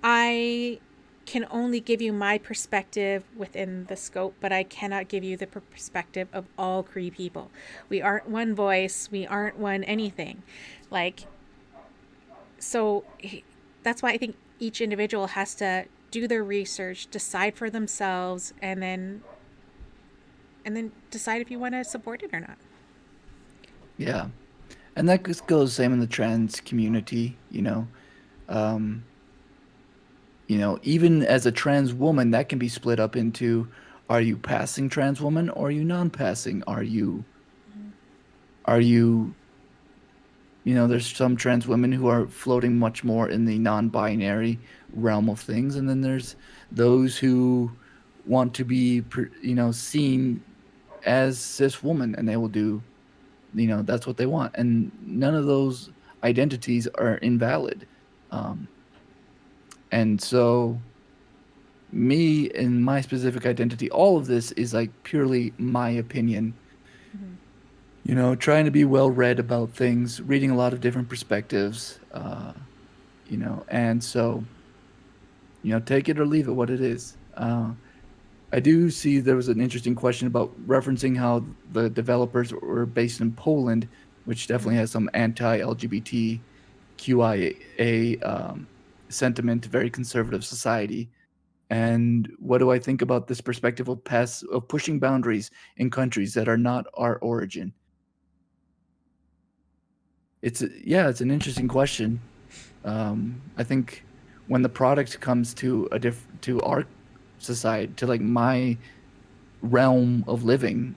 I can only give you my perspective within the scope, but I cannot give you the perspective of all Cree people. We aren't one voice, we aren't one anything. Like, so that's why I think each individual has to do their research, decide for themselves, and then decide if you want to support it or not. yeah. And that just goes same in the trans community, you know. Um, even as a trans woman, that can be split up into, are you passing trans woman or are you non-passing? Are you, there's some trans women who are floating much more in the non-binary realm of things, and then there's those who want to be, seen as cis woman, and they will do, that's what they want, and none of those identities are invalid. Um, and so me and my specific identity, all of this is like purely my opinion. Mm-hmm. Trying to be well read about things, reading a lot of different perspectives, and so, take it or leave it what it is. I do see there was an interesting question about referencing how the developers were based in Poland, which definitely Mm-hmm. has some anti-LGBTQIA sentiment, very conservative society. And what do I think about this perspective of pushing boundaries in countries that are not our origin? It's an interesting question. I think when the product comes to our society, to like my realm of living,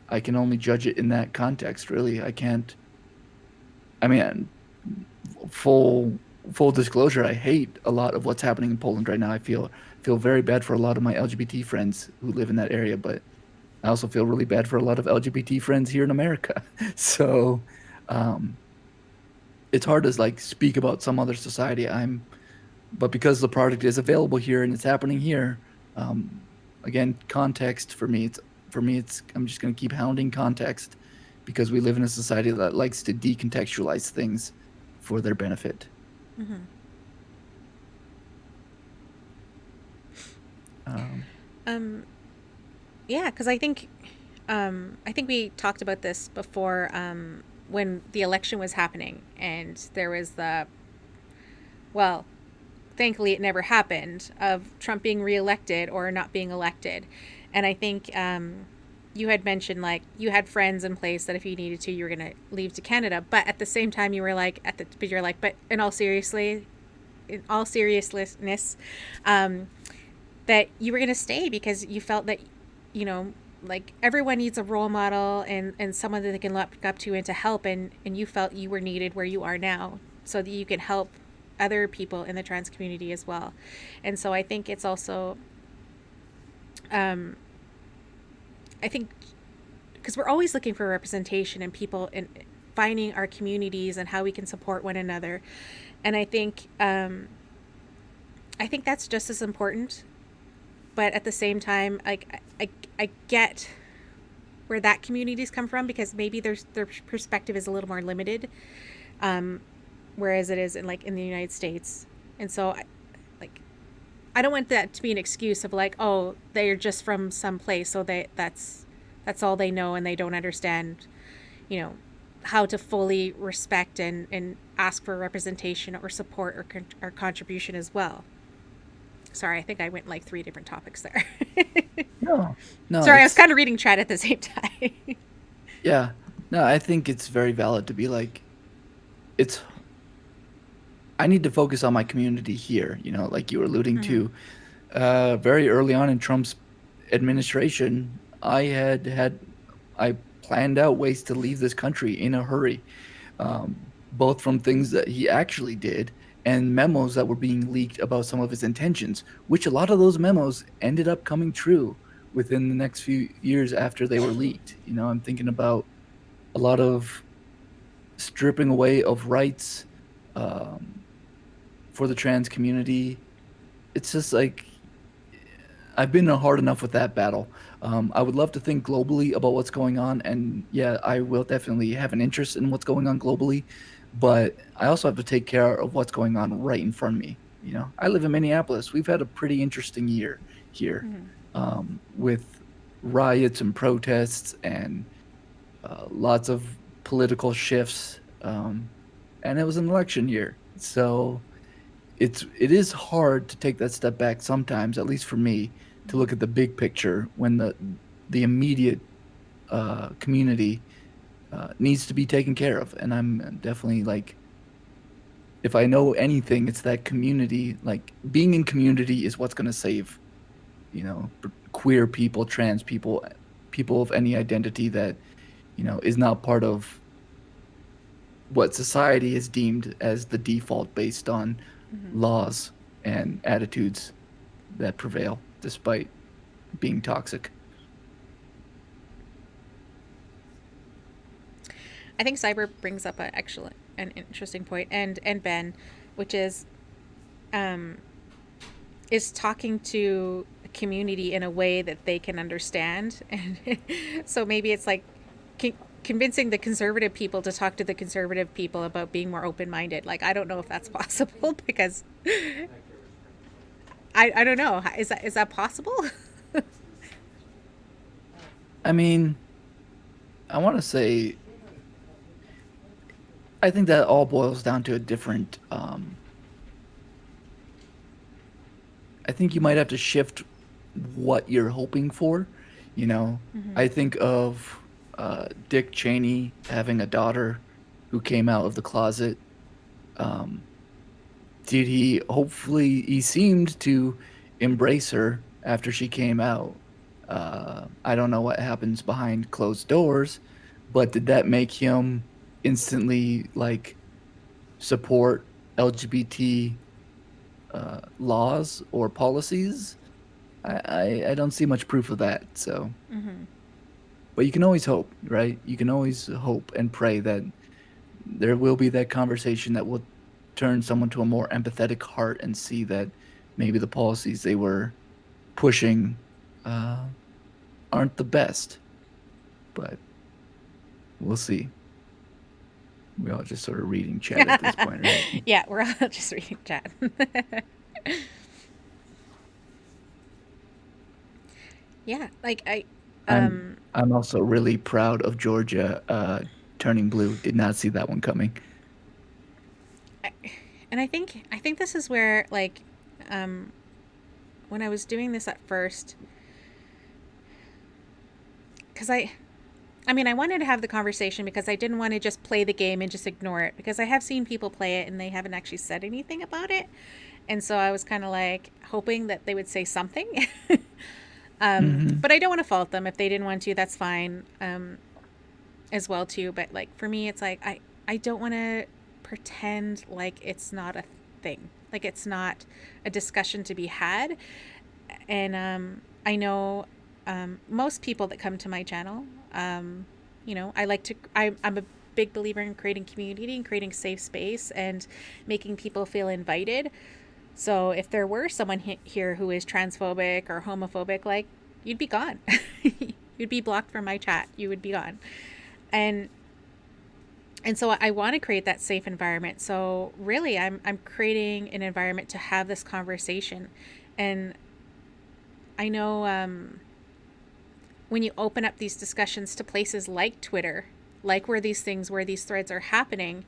I can only judge it in that context. Really, I can't. I mean, full full disclosure, I hate a lot of what's happening in Poland right now. I feel very bad for a lot of my LGBT friends who live in that area, but I also feel really bad for a lot of LGBT friends here in America. So, um, it's hard to like speak about some other society. But because the product is available here and it's happening here, um, again, context for me, it's I'm just gonna keep hounding context because we live in a society that likes to decontextualize things for their benefit. Mm-hmm. Um, Um, yeah, because I think we talked about this before, when the election was happening, and there was well, thankfully it never happened, of Trump being reelected or not being elected. And I think you had mentioned like you had friends in place that if you needed to, you were going to leave to Canada. But at the same time, you were like, but you're like, but in all seriousness, um, that you were going to stay because you felt that, you know, like everyone needs a role model and someone that they can look up to and to help. And you felt you were needed where you are now so that you can help other people in the trans community as well. And so I think it's also, um, I think, because we're always looking for representation and people and finding our communities and how we can support one another. And I think that's just as important. But at the same time, like I get where that communities come from because maybe their perspective is a little more limited, um, whereas it is in the United States. And so, like, I don't want that to be an excuse of like, oh, they're just from some place, so that's all they know, and they don't understand, you know, how to fully respect and ask for representation or support or contribution as well. Sorry, I think I went like three different topics there. no, no, Sorry, I was it's kind of reading chat at the same time. yeah, no. I think it's very valid to be like, it's. I need to focus on my community here. Like you were alluding Mm-hmm. to, very early on in Trump's administration, I planned out ways to leave this country in a hurry. both from things that he actually did and memos that were being leaked about some of his intentions, which a lot of those memos ended up coming true within the next few years after they were leaked. You know, I'm thinking about a lot of stripping away of rights um, for the trans community. It's just like I've been hard enough with that battle. I would love to think globally about what's going on, and yeah, I will definitely have an interest in what's going on globally. But I also have to take care of what's going on right in front of me. You know, I live in Minneapolis. We've had a pretty interesting year here, Mhm. with riots and protests and lots of political shifts. And it was an election year, so it is hard to take that step back sometimes, at least for me, to look at the big picture when the immediate community needs to be taken care of. And I'm definitely like, if I know anything, it's that community. Like being in community is what's going to save, queer people, trans people, people of any identity that is not part of what society is deemed as the default based on Mhm. laws and attitudes that prevail despite being toxic. I think Cyber brings up an excellent and interesting point, and Ben, which um, is talking to the community in a way that they can understand, and so maybe it's like con- convincing the conservative people to talk to the conservative people about being more open minded. Like I don't know if that's possible because I don't know. Is that possible? I mean, I want to say, I think that all boils down to a different. I think you might have to shift what you're hoping for. You know, Mm-hmm. I think of Dick Cheney having a daughter who came out of the closet. Um, did he hopefully he seemed to embrace her after she came out. I don't know what happens behind closed doors, but did that make him instantly like support LGBT laws or policies? I don't see much proof of that. So, Mm-hmm. but you can always hope, right? You can always hope and pray that there will be that conversation that will turn someone to a more empathetic heart and see that maybe the policies they were pushing uh, aren't the best. But we'll see. We all just sort of reading chat at this point, right? Yeah, we're all just reading chat. Yeah, like I'm um, I'm also really proud of Georgia turning blue. Did not see that one coming. I, and I think this is where like, um, when I was doing this at first, because I mean, I wanted to have the conversation because I didn't want to just play the game and just ignore it because I have seen people play it and they haven't actually said anything about it. And so I was kind of like hoping that they would say something. Hmm. But I don't want to fault them if they didn't want to. That's fine, as well too. But like for me, it's like I don't want to pretend like it's not a thing, like it's not a discussion to be had. And I know most people that come to my channel, I like to. I'm a big believer in creating community and creating safe space and making people feel invited. So if there were someone here who is transphobic or homophobic, like you'd be gone. You'd be blocked from my chat. You would be gone. And so I want to create that safe environment. So really I'm creating an environment to have this conversation. And I know when you open up these discussions to places like Twitter, like where these threads are happening,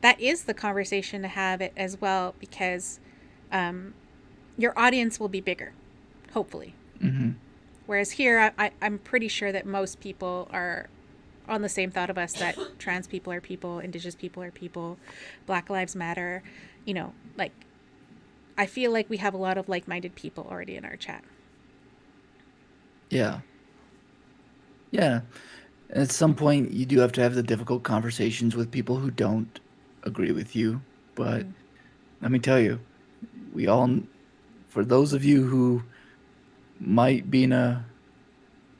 that is the conversation to have it as well because um, your audience will be bigger, hopefully. Hmm. Whereas here, I'm pretty sure that most people are on the same thought of us that trans people, indigenous people are people, Black Lives Matter. Like, I feel like we have a lot of like minded people already in our chat. Yeah, yeah. At some point, you do have to have the difficult conversations with people who don't agree with you. But Hmm. let me tell you, we all, for those of you who might be in a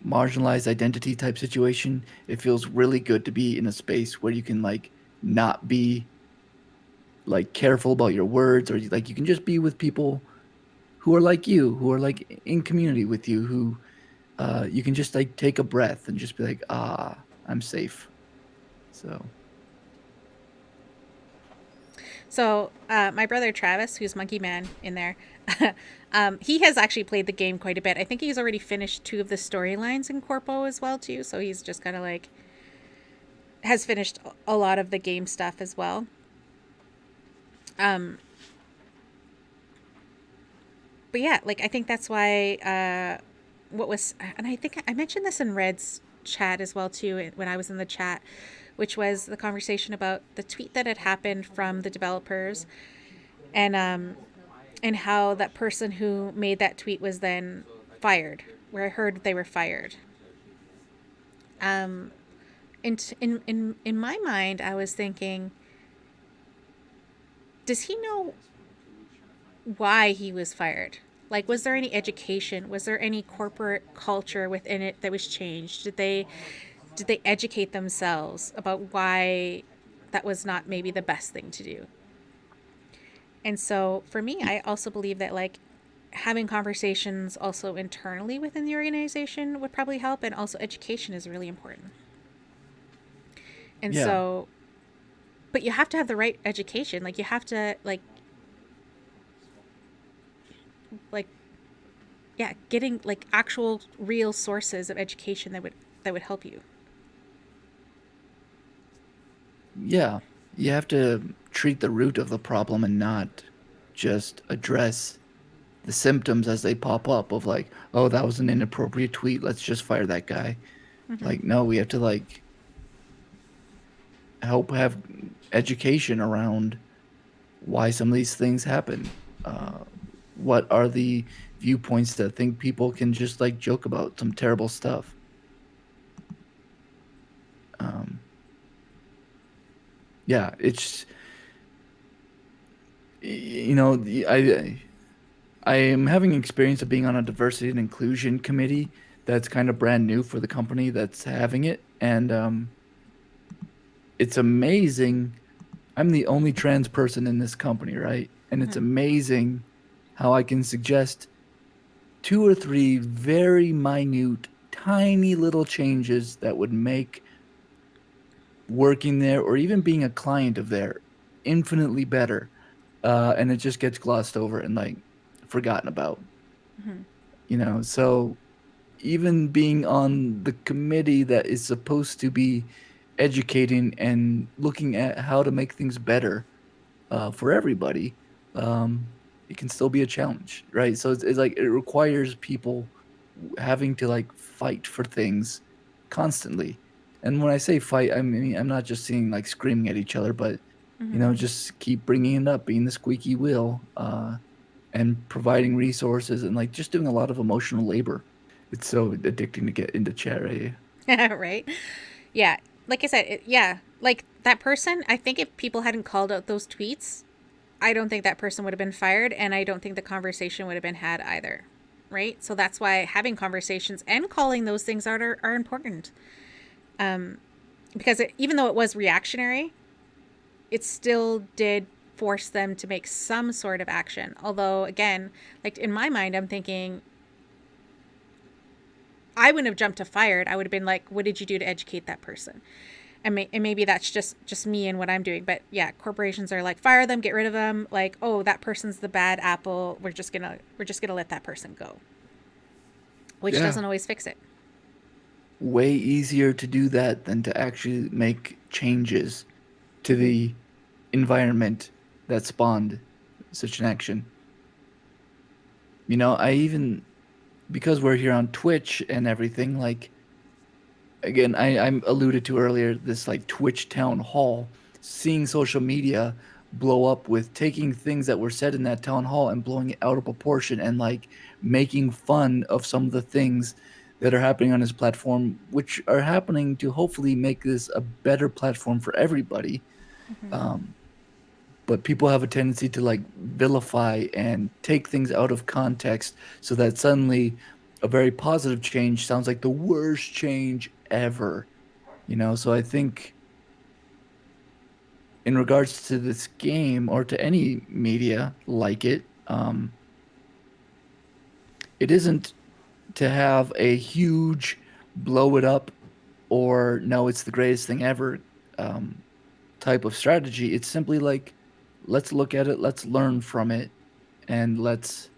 marginalized identity type situation, it feels really good to be in a space where you can like not be like careful about your words, or like you can just be with people who are like you, who are like in community with you, who you can just like take a breath and just be like, ah, I'm safe. So So my brother Travis, who's Monkey Man in there, he has actually played the game quite a bit. I think he's already finished 2 of the storylines in Corpo as well too. So he's just kind of like has finished a lot of the game stuff as well. Um, but yeah, like I think that's why what was, and I think I mentioned this in Red's chat as well too when I was in the chat, which was the conversation about the tweet that had happened from the developers, and and how that person who made that tweet was then fired. Where I heard they were fired. Um, in my mind, I was thinking, does he know why he was fired? Like, was there any education? Was there any corporate culture within it that was changed? Did they educate themselves about why that was not maybe the best thing to do? And so for me, I also believe that like having conversations also internally within the organization would probably help, and also education is really important. And yeah, so, but you have to have the right education. Like you have to like yeah, getting like actual real sources of education that would help you. yeah, you have to treat the root of the problem and not just address the symptoms as they pop up of like, oh, that was an inappropriate tweet, let's just fire that guy. Mm-hmm. Like, no, we have to like help have education around why some of these things happen. Mm-hmm. Uh, what are the viewpoints that think people can just like joke about some terrible stuff? Um, yeah, it's you know I am having experience of being on a diversity and inclusion committee that's kind of brand new for the company that's having it, and it's amazing. I'm the only trans person in this company, right? And it's Mm-hmm. amazing how I can suggest 2 or 3 very minute, tiny little changes that would make working there or even being a client of there infinitely better. And it just gets glossed over and like forgotten about, Mm-hmm. you know? So even being on the committee that is supposed to be educating and looking at how to make things better for everybody, um, it can still be a challenge, right? So it's like it requires people having to like fight for things constantly. And when I say fight, I mean I'm not just seeing like screaming at each other, but you Mm-hmm. know, just keep bringing it up, being the squeaky wheel, and providing resources and like just doing a lot of emotional labor. It's so addicting to get into chat, right? Right? Yeah. Like I said, yeah. Like that person, I think if people hadn't called out those tweets, I don't think that person would have been fired, and I don't think the conversation would have been had either. Right? So that's why having conversations and calling those things out are important. Um, because even though it was reactionary, it still did force them to make some sort of action. Although, again, like in my mind, I'm thinking I wouldn't have jumped to fired. I would have been like, "What did you do to educate that person?" And maybe that's just me and what I'm doing. But yeah, corporations are like, fire them, get rid of them. Like, oh, that person's the bad apple. We're just gonna let that person go, which Yeah. doesn't always fix it. Way easier to do that than to actually make changes to Mm-hmm. the environment that spawned such an action. You know, I even because we're here on Twitch and everything, like again, I'm alluded to earlier, this like Twitch town hall, seeing social media blow up with taking things that were said in that town hall and blowing it out of proportion and like making fun of some of the things that are happening on his platform, which are happening to hopefully make this a better platform for everybody. Mm-hmm. Um, but people have a tendency to like vilify and take things out of context so that suddenly a very positive change sounds like the worst change ever. So I think in regards to this game or to any media like it, it isn't to have a huge blow it up or no, it's the greatest thing ever um, type of strategy. It's simply like, let's look at it, let's learn from it, and let's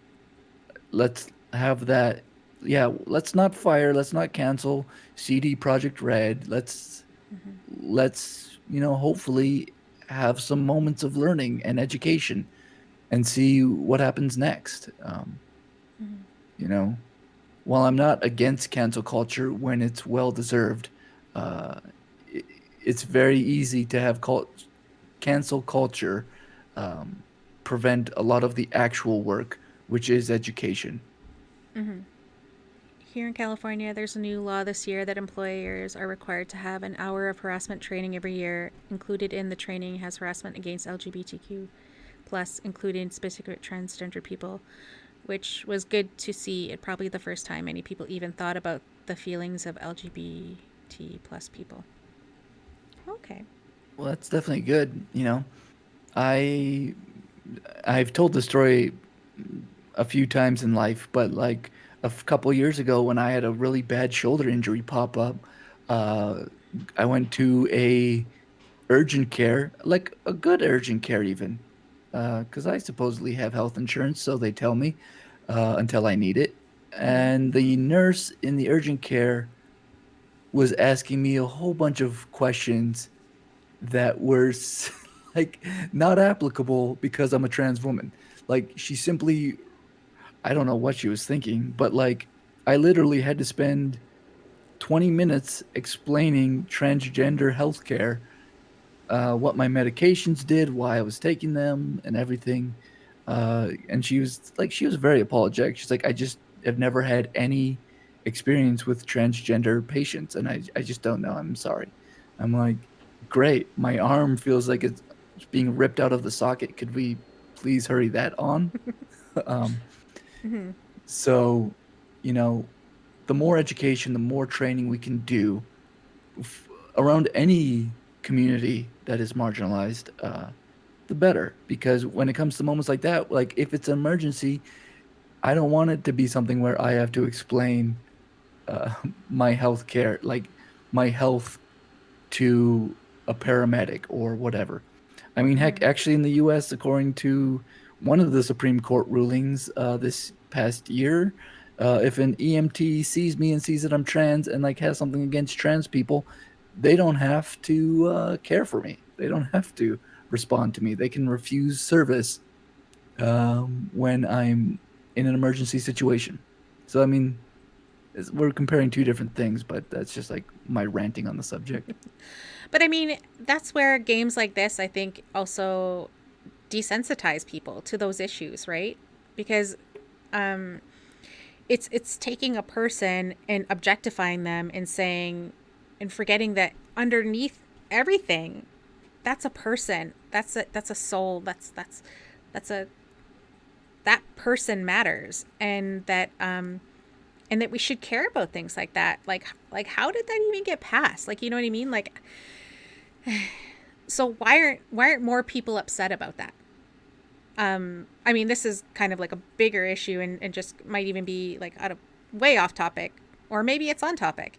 have that. Yeah, let's not fire, let's not cancel CD Project Red. Mm-hmm. Let's hopefully have some moments of learning and education and see what happens next. Mm-hmm. You know, while I'm not against cancel culture when it's well deserved, uh, it, it's very easy to have cancel culture um, prevent a lot of the actual work, which is education. Mm-hmm. Here in California, there's a new law this year that employers are required to have an hour of harassment training every year. Included in the training has harassment against LGBTQ plus, including specific transgender people, which was good to see. It probably the first time many people even thought about the feelings of LGBT plus people. Okay. Well, that's definitely good. I I've told the story a few times in life, but like couple years ago when I had a really bad shoulder injury pop up, uh, I went to a urgent care, like a good urgent care even, because I supposedly have health insurance, so they tell me until I need it. Mm-hmm. And the nurse in the urgent care was asking me a whole bunch of questions that were like not applicable because I'm a trans woman. Like she simply, I don't know what she was thinking, but like I literally had to spend 20 minutes explaining transgender healthcare, what my medications did, why I was taking them, and everything. And she was very apologetic. She's like, I just have never had any experience with transgender patients, and I just don't know. I'm sorry. I'm like, great. My arm feels like it's being ripped out of the socket. Could we please hurry that on? um, Mm-hmm. so, you know, the more education, the more training we can do around any community that is marginalized, the better. Because when it comes to moments like that, like if it's an emergency, I don't want it to be something where I have to explain uh, my health care, like my health to a paramedic or whatever. I mean, heck, Mm-hmm. actually, in the U.S., according to one of the Supreme Court rulings this past year, if an EMT sees me and sees that I'm trans and like has something against trans people, they don't have to care for me. They don't have to respond to me. They can refuse service when I'm in an emergency situation. So, I mean, we're comparing two different things, but that's just like my ranting on the subject. But I mean, that's where games like this, I think, also desensitize people to those issues, right? Because um, it's taking a person and objectifying them and saying and forgetting that underneath everything, that's a person. That's a soul. That's a that person matters, and that we should care about things like that. Like how did that even get passed? Like, you know what I mean? Like, so why aren't more people upset about that? I mean, this is kind of like a bigger issue, and just might even be like out of way off topic, or maybe it's on topic.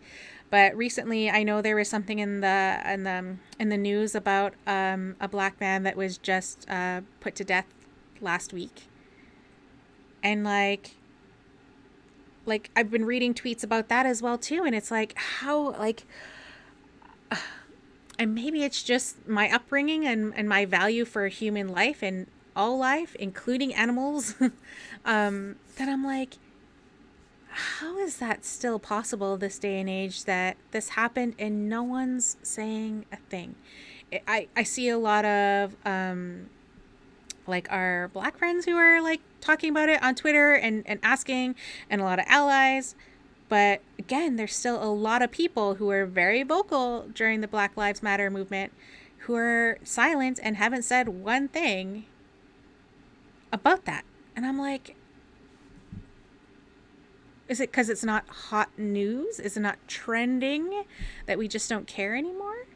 But recently, I know there was something in the news about a black man that was just put to death last week, and like I've been reading tweets about that as well too, and it's like how like and maybe it's just my upbringing and my value for human life and all life, including animals, that I'm like, how is that still possible this day and age that this happened and no one's saying a thing? I see a lot of like our black friends who are like talking about it on Twitter and asking, and a lot of allies. But again, there's still a lot of people who are very vocal during the Black Lives Matter movement who are silent and haven't said one thing about that. And I'm like, is it because it's not hot news? Is it not trending that we just don't care anymore?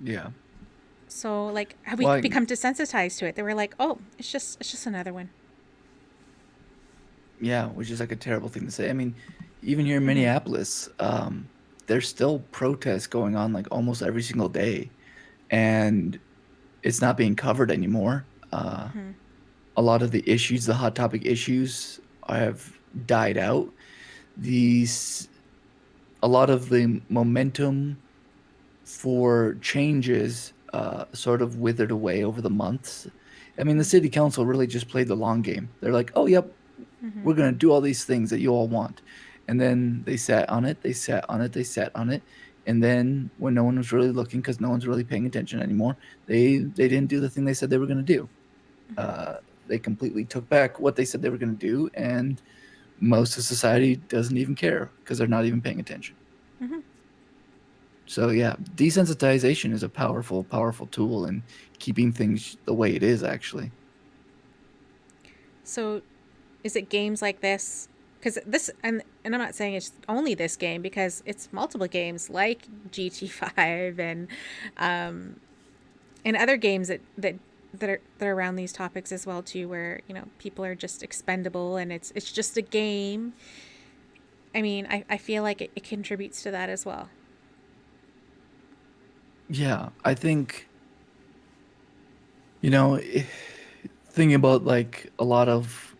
Yeah. So like, have we Well, become desensitized to it? They were like, oh, it's just another one. yeah, which is like a terrible thing to say. I mean, even here in Mm-hmm. Minneapolis, there's still protests going on like almost every single day, and it's not being covered anymore. Mm-hmm. A lot of the issues, the hot topic issues, have died out. These, a lot of the momentum for changes sort of withered away over the months. I mean, the Mm-hmm. city council really just played the long game. They're like, oh, yep, Mm-hmm. we're going to do all these things that you all want. And then they sat on it, they sat on it, they sat on it. And then when no one was really looking, because no one's really paying attention anymore, they didn't do the thing they said they were going to do. Mm-hmm. Uh, they completely took back what they said they were going to do. And most of society doesn't even care because they're not even paying attention. Mm-hmm. So yeah, desensitization is a powerful, powerful tool in keeping things the way it is. Actually, So is it games like this? Because this, and I'm not saying it's only this game, because it's multiple games like GT5 um, and other games that are around these topics as well too, where people are just expendable and it's just a game. I mean, I feel like it contributes to that as well. yeah, I think you know, thinking about like a lot of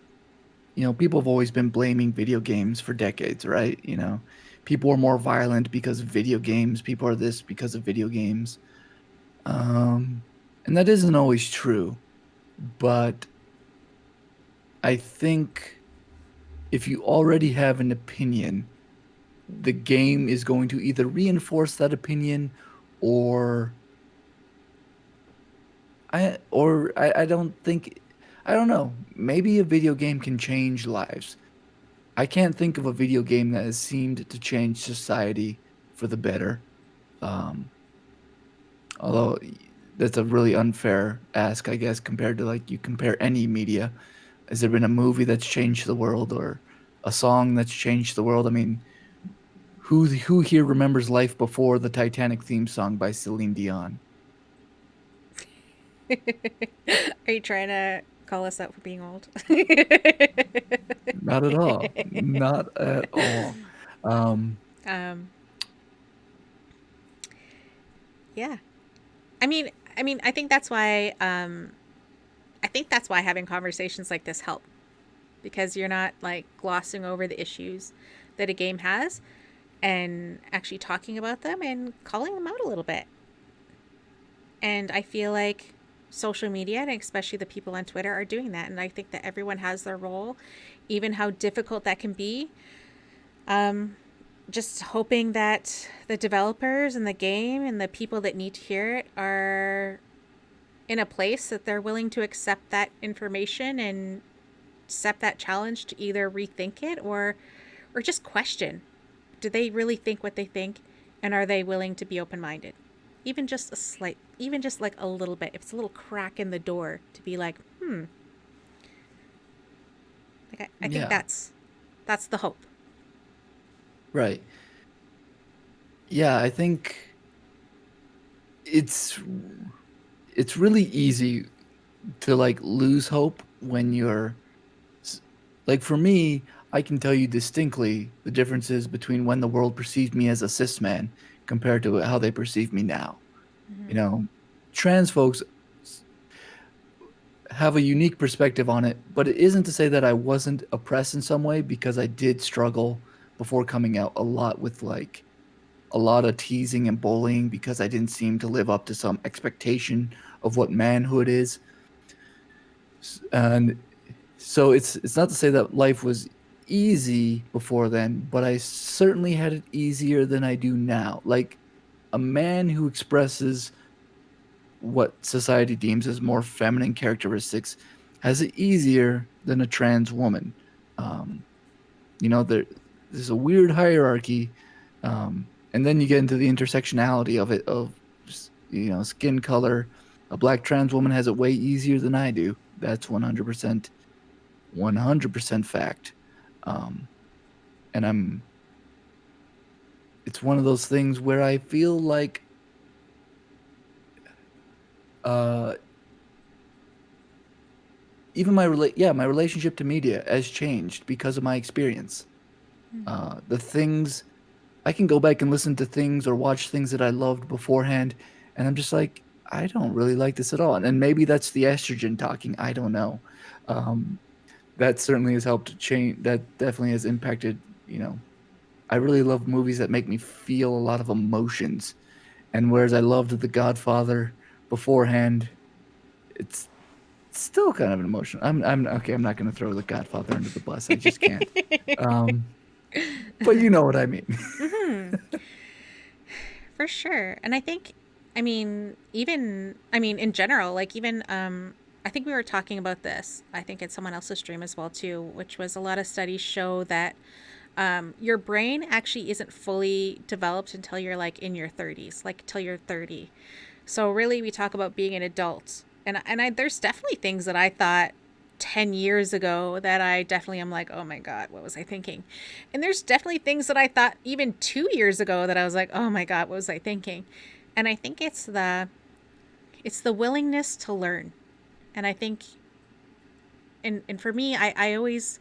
people have always been blaming video games for decades, right? People are more violent because of video games. People are this because of video games, um, and that isn't always true. But I think if you already have an opinion, the game is going to either reinforce that opinion or I don't think I don't know. Maybe a video game can change lives. I can't think of a video game that has seemed to change society for the better. Um, although that's a really unfair ask, I guess, compared to like you compare any media. Has there been a movie that's changed the world or a song that's changed the world? I mean, who here remembers Life Before the Titanic theme song by Celine Dion? Are you trying to call us out for being old? Not at all. Not at all. Um, um, yeah. I mean, I think that's why. I think that's why having conversations like this help, because you're not like glossing over the issues that a game has, and actually talking about them and calling them out a little bit. And I feel like social media, and especially the people on Twitter, are doing that. And I think that everyone has their role, even how difficult that can be. Um, just hoping that the developers and the game and the people that need to hear it are in a place that they're willing to accept that information and accept that challenge to either rethink it or just question. Do they really think what they think, and are they willing to be open-minded? Even just a slight, even just like a little bit, if it's a little crack in the door, to be like, like I think yeah, that's the hope. right. Yeah, I think it's it's really easy to like lose hope when you're like for me, I can tell you distinctly the differences between when the world perceived me as a cis man compared to how they perceive me now. You Mm-hmm. know, trans folks have a unique perspective on it, but it isn't to say that I wasn't oppressed in some way because I did struggle before coming out a lot with like a lot of teasing and bullying because I didn't seem to live up to some expectation of what manhood is. And so it's not to say that life was easy before then, but I certainly had it easier than I do now. Like a man who expresses what society deems as more feminine characteristics has it easier than a trans woman. Um, you know, there. there's a weird hierarchy, and then you get into the intersectionality of it, of skin color. A black trans woman has it way easier than I do. That's 100% fact. Um, and it's one of those things where I feel like uh, even my relationship to media has changed because of my experience. The things I can go back and listen to things or watch things that I loved beforehand, and I'm just like, I don't really like this at all. And maybe that's the estrogen talking. I don't know. Um, that certainly has helped to change. That definitely has impacted. I really love movies that make me feel a lot of emotions. And whereas I loved The Godfather beforehand, it's still kind of an emotion. I'm okay. I'm not going to throw The Godfather under the bus. I just can't. Um, but you know what I mean. Hmm. For sure. And I think, I mean, even, I mean, in general, like even, I think we were talking about this, I think in someone else's stream as well, too, which was a lot of studies show that your brain actually isn't fully developed until you're like in your 30s, like till you're 30. So really, we talk about being an adult. There's definitely things that I thought 10 years ago that I definitely am like, oh my God, what was I thinking? And there's definitely things that I thought even 2 years ago that I was like, oh my God, what was I thinking? And I think it's the willingness to learn. And I think, and for me, I always,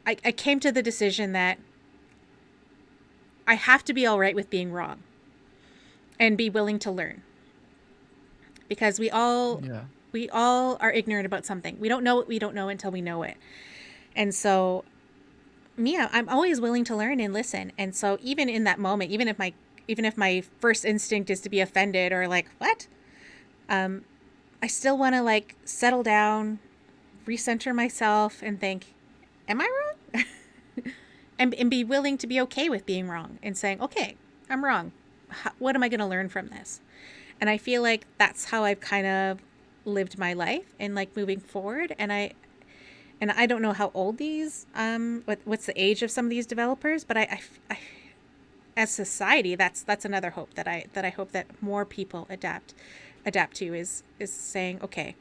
I came to the decision that I have to be all right with being wrong and be willing to learn because Yeah. we all are ignorant about something. We don't know what we don't know until we know it. And so me, I'm always willing to learn and listen. And so even in that moment, even if my first instinct is to be offended or like, what? Um, I still want to like settle down, recenter myself and think, am I wrong? And be willing to be okay with being wrong and saying, okay, I'm wrong. What am I going to learn from this? And I feel like that's how I've kind of lived my life and like moving forward. And I don't know how old these what's the age of some of these developers, but I as society, that's another hope that I hope that more people adapt to is saying, okay,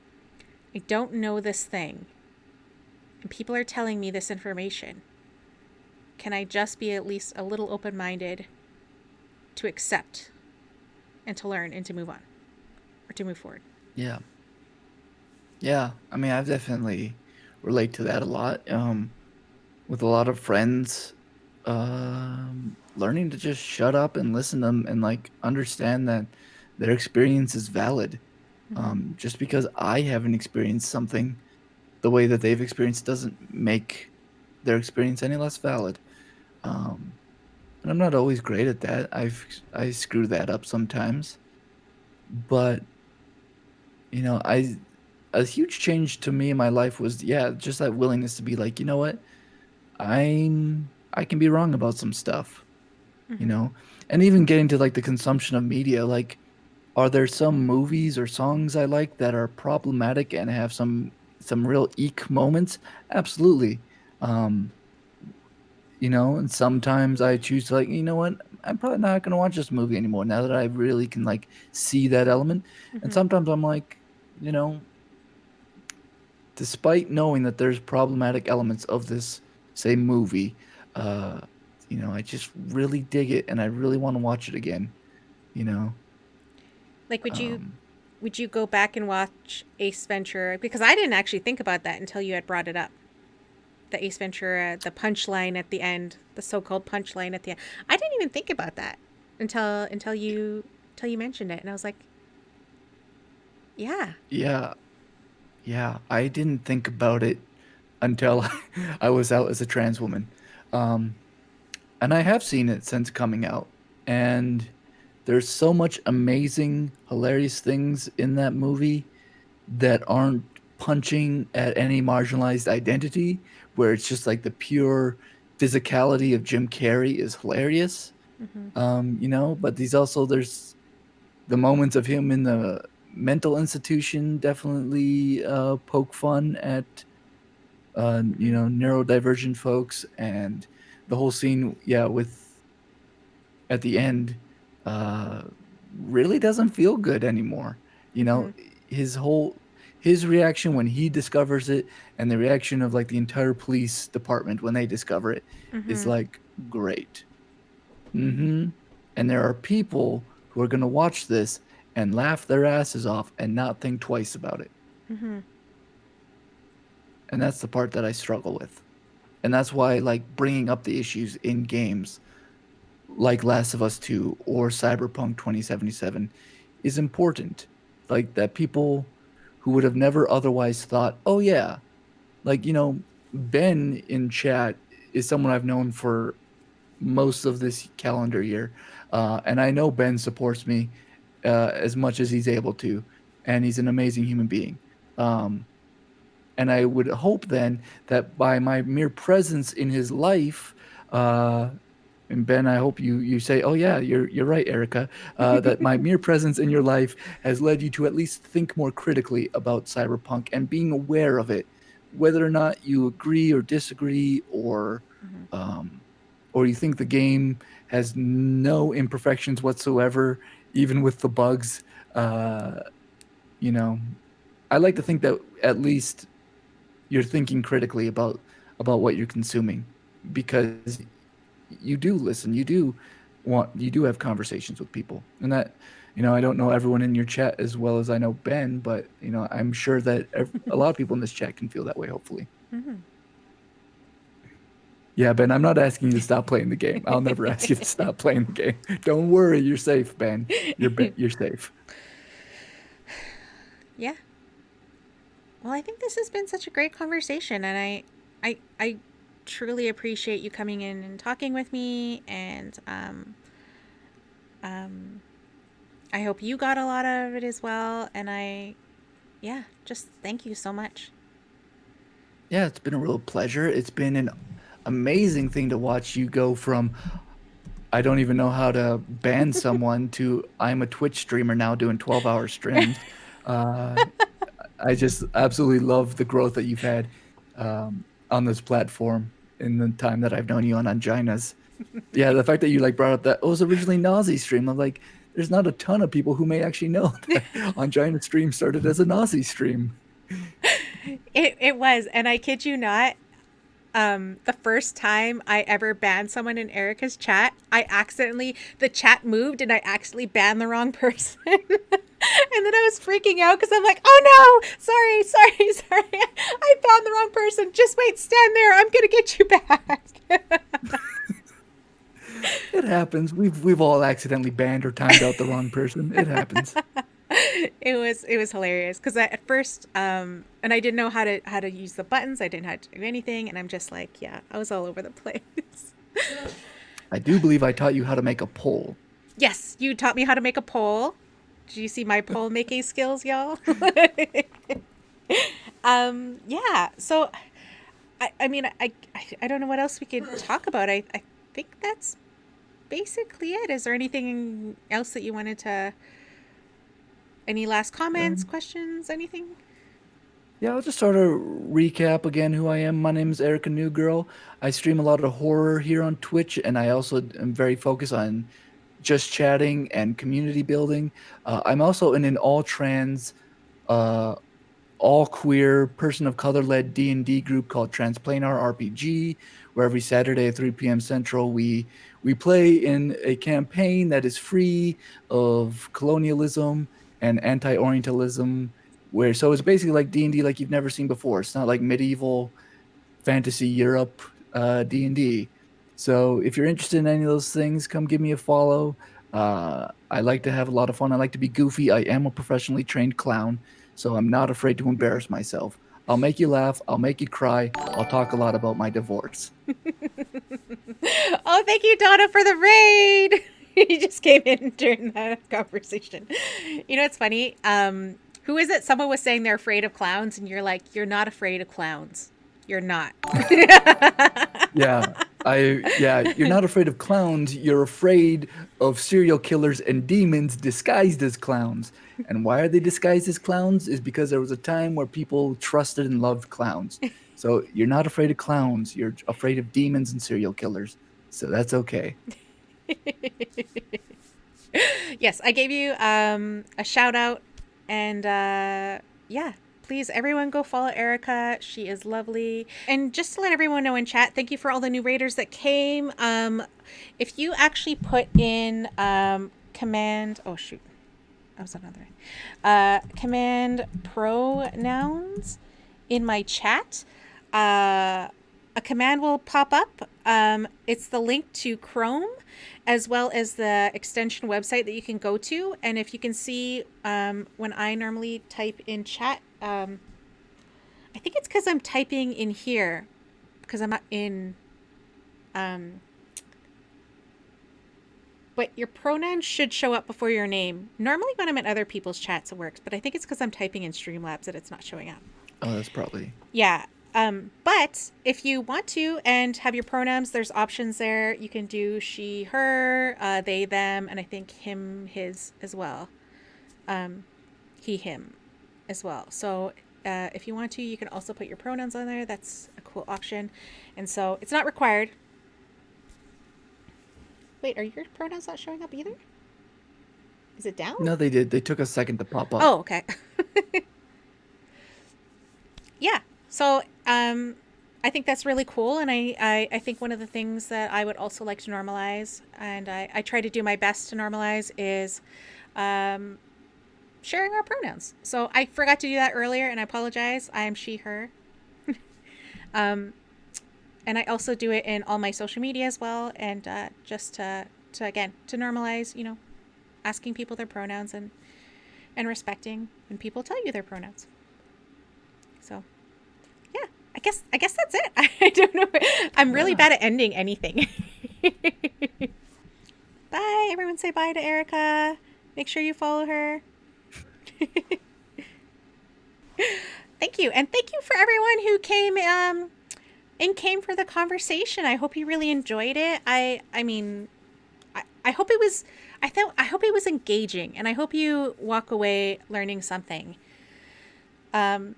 I don't know this thing, and people are telling me this information. Can I just be at least a little open minded to accept and to learn and to move on or to move forward? Yeah. Yeah. I mean, I've definitely relate to that a lot. With a lot of friends, learning to just shut up and listen to them and like understand that their experience is valid. Mm-hmm. Just because I haven't experienced something the way that they've experienced doesn't make their experience any less valid. Um, and I'm not always great at that. I screw that up sometimes, but I a huge change to me in my life was, yeah, just that willingness to be like, you know what, I can be wrong about some stuff, you Mm-hmm. know, and even getting to like the consumption of media, like, are there some movies or songs I like that are problematic and have some real eek moments? Absolutely. Um, and sometimes I choose to like, you know what, I'm probably not gonna watch this movie anymore now that I really can like see that element. And Mm-hmm. sometimes I'm like, you know, despite knowing that there's problematic elements of this, say, movie, uh, I just really dig it and I really want to watch it again. You know, Like, um, would you go back and watch Ace Ventura? Because I didn't actually think about that until you had brought it up. The Ace Ventura, the punchline at the end, the so-called punchline at the end. I didn't even think about that until you mentioned it, and I was like, yeah. yeah, yeah. I didn't think about it until I was out as a trans woman, um, and I have seen it since coming out, and there's so much amazing, hilarious things in that movie that aren't punching at any marginalized identity, where it's just like the pure physicality of Jim Carrey is hilarious. Mm-hmm. But there's the moments of him in the mental institution definitely poke fun at neurodivergent folks, and the whole scene, yeah, with at the end, uh, really doesn't feel good anymore. You know, Mm-hmm. his whole his reaction when he discovers it, and the reaction of like the entire police department when they discover it, is Mm-hmm. like great. Mm-hmm. And there are people who are gonna watch this and laugh their asses off and not think twice about it. Mm-hmm. And that's the part that I struggle with. And that's why like bringing up the issues in games like Last of Us 2 or Cyberpunk 2077 is important. Like that people who would have never otherwise thought, "Oh yeah, like Ben in chat is someone I've known for most of this calendar year, and I know Ben supports me as much as he's able to, and he's an amazing human being. Um, and I would hope then that by my mere presence in his life, uh, and Ben, I hope you say, "Oh yeah, you're right, Erica." That my mere presence in your life has led you to at least think more critically about cyberpunk and being aware of it, whether or not you agree or disagree, Mm-hmm. um, or you think the game has no imperfections whatsoever, even with the bugs. Uh, you know, I like to think that at least you're thinking critically about what you're consuming, because you do listen, you do have conversations with people, and that I don't know everyone in your chat as well as I know Ben, but I'm sure that a lot of people in this chat can feel that way, hopefully. Mm-hmm. Yeah, Ben, I'm not asking you to stop playing the game. I'll never ask you to stop playing the game. Don't worry, you're safe, Ben. You're safe. Yeah. Well, I think this has been such a great conversation, and I truly appreciate you coming in and talking with me, and um, I hope you got a lot of it as well. And yeah, just thank you so much. Yeah, it's been a real pleasure. It's been an amazing thing to watch you go from I don't even know how to ban someone to I'm a Twitch streamer now doing 12-hour streams. Uh, I just absolutely love the growth that you've had on this platform in the time that I've known you on Anginas. Yeah, the fact that you like brought up that it was originally Nazi stream. I'm like, there's not a ton of people who may actually know that Angina stream started as a Nazi stream. It was, and I kid you not, the first time I ever banned someone in Erica's chat, the chat moved and I accidentally banned the wrong person. And then I was freaking out because I'm like, oh no, sorry. I found the wrong person. Just wait, stand there. I'm going to get you back. It happens. We've all accidentally banned or timed out the wrong person. It happens. It was hilarious because at first and I didn't know how to use the buttons. I didn't know how to do anything, and I'm just like, yeah, I was all over the place. I do believe I taught you how to make a poll. Yes, you taught me how to make a poll. Did you see my poll making skills, y'all? Yeah. So I mean I don't know what else we could talk about. I think that's basically it. Is there anything else that you wanted to? Any last comments, Um, questions, anything? yeah, I'll just sort of recap again who I am. My name is EricaNewGirl. I stream a lot of horror here on Twitch, and I also am very focused on just chatting and community building. I'm also in an all trans, uh, all queer, person of color led D&D group called Transplanar RPG, where every Saturday at 3 p.m. Central we play in a campaign that is free of colonialism and anti-orientalism, where so it's basically like D&D like you've never seen before. It's not like medieval fantasy Europe D&D. So if you're interested in any of those things, come give me a follow. I like to have a lot of fun. I like to be goofy. I am a professionally trained clown, so I'm not afraid to embarrass myself. I'll make you laugh. I'll make you cry. I'll talk a lot about my divorce. Oh, thank you, Donna, for the raid. You just came in during that conversation. You know, it's funny. Who is it? Someone was saying they're afraid of clowns, and you're like, you're not afraid of clowns. You're not. Yeah, You're not afraid of clowns. You're afraid of serial killers and demons disguised as clowns. And why are they disguised as clowns? Is because there was a time where people trusted and loved clowns. So you're not afraid of clowns. You're afraid of demons and serial killers. So that's okay. Yes, I gave you a shout out, and yeah, please everyone go follow Erica. She is lovely. And just to let everyone know in chat, thank you for all the new raiders that came. If you actually put in command, oh shoot, I was another command pronouns in my chat, a command will pop up. It's the link to Chrome, as well as the extension website that you can go to. And if you can see, when I normally type in chat, I think it's because I'm typing in here, because I'm not in, but your pronouns should show up before your name. Normally when I'm in other people's chats, it works, but I think it's because I'm typing in Streamlabs that it's not showing up. Oh, that's probably. Yeah. But if you want to and have your pronouns, there's options there. You can do she, her, they, them, and I think him, his as well. He, him as well. So if you want to, you can also put your pronouns on there. That's a cool option. And so it's not required. Wait, are your pronouns not showing up either? Is it down? No, they did. They took a second to pop up. Oh, okay. Yeah. So I think that's really cool. And I think one of the things that I would also like to normalize, and I try to do my best to normalize, is sharing our pronouns. So I forgot to do that earlier, and I apologize. I am she, her. And I also do it in all my social media as well. And just to normalize, you know, asking people their pronouns and respecting when people tell you their pronouns. So, yeah, I guess that's it. I don't know. I'm really bad at ending anything. Bye. Everyone say bye to Erica. Make sure you follow her. Thank you. And thank you for everyone who came came for the conversation. I hope you really enjoyed it. I mean, I hope it was, I hope it was engaging, and I hope you walk away learning something. And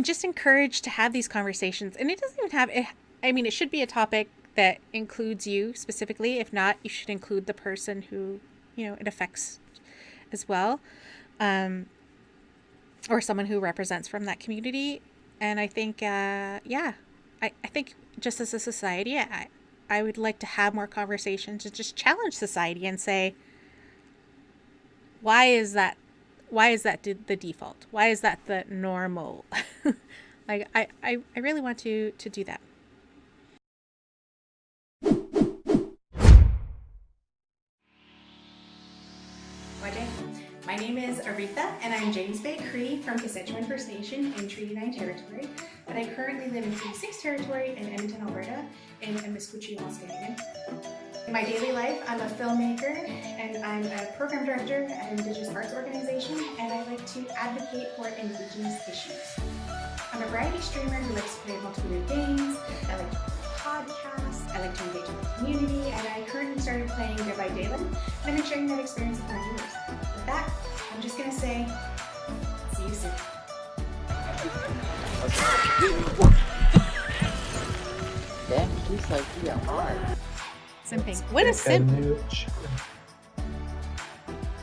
just encouraged to have these conversations. And it doesn't even have, I mean, it should be a topic that includes you specifically. If not, you should include the person who, you know, it affects as well. Or someone who represents from that community. And I think, I think just as a society, I would like to have more conversations to just challenge society and say, why is that the default? Why is that the normal? Like, I really want to do that. My name is Aretha, and I'm James Bay Cree from Kisechuan First Nation in Treaty 9 territory, but I currently live in Treaty 6 territory in Edmonton, Alberta, in Amiskouche, Waskaganigan. In my daily life, I'm a filmmaker, and I'm a program director at an Indigenous arts organization, and I like to advocate for Indigenous issues. I'm a variety streamer who likes to play multiplayer games. I like to podcasts. I like to engage with the community, and I currently started playing Dead by Daylight, and I've been sharing that experience with my viewers. With that, I'm just gonna say, see you soon. Damn, she's like, yeah, hard. Simping. What is simp?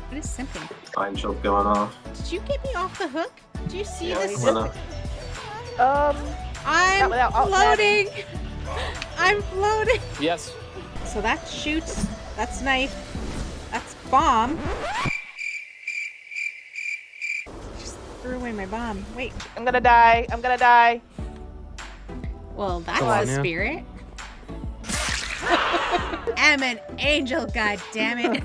What is simping? Fine choke going off. Did you get me off the hook? Do you see this? I'm floating. I'm floating. Yes. So that shoots. That's knife. That's bomb. Just threw away my bomb. Wait. I'm gonna die. I'm gonna die. Well, that's a spirit. I'm an angel, god damn it.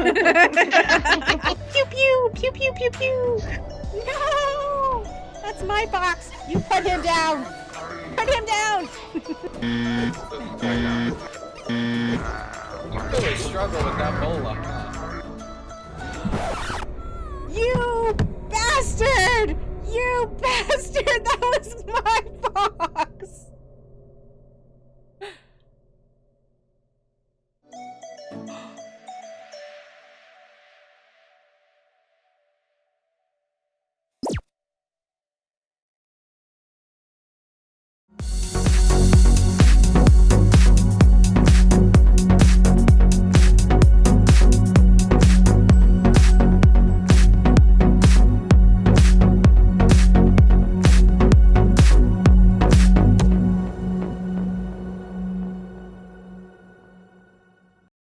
Pew pew pew pew pew pew. No, that's my box. You put him down. Put him down. You really struggle with that bola, huh? You bastard! You bastard! That was my fault.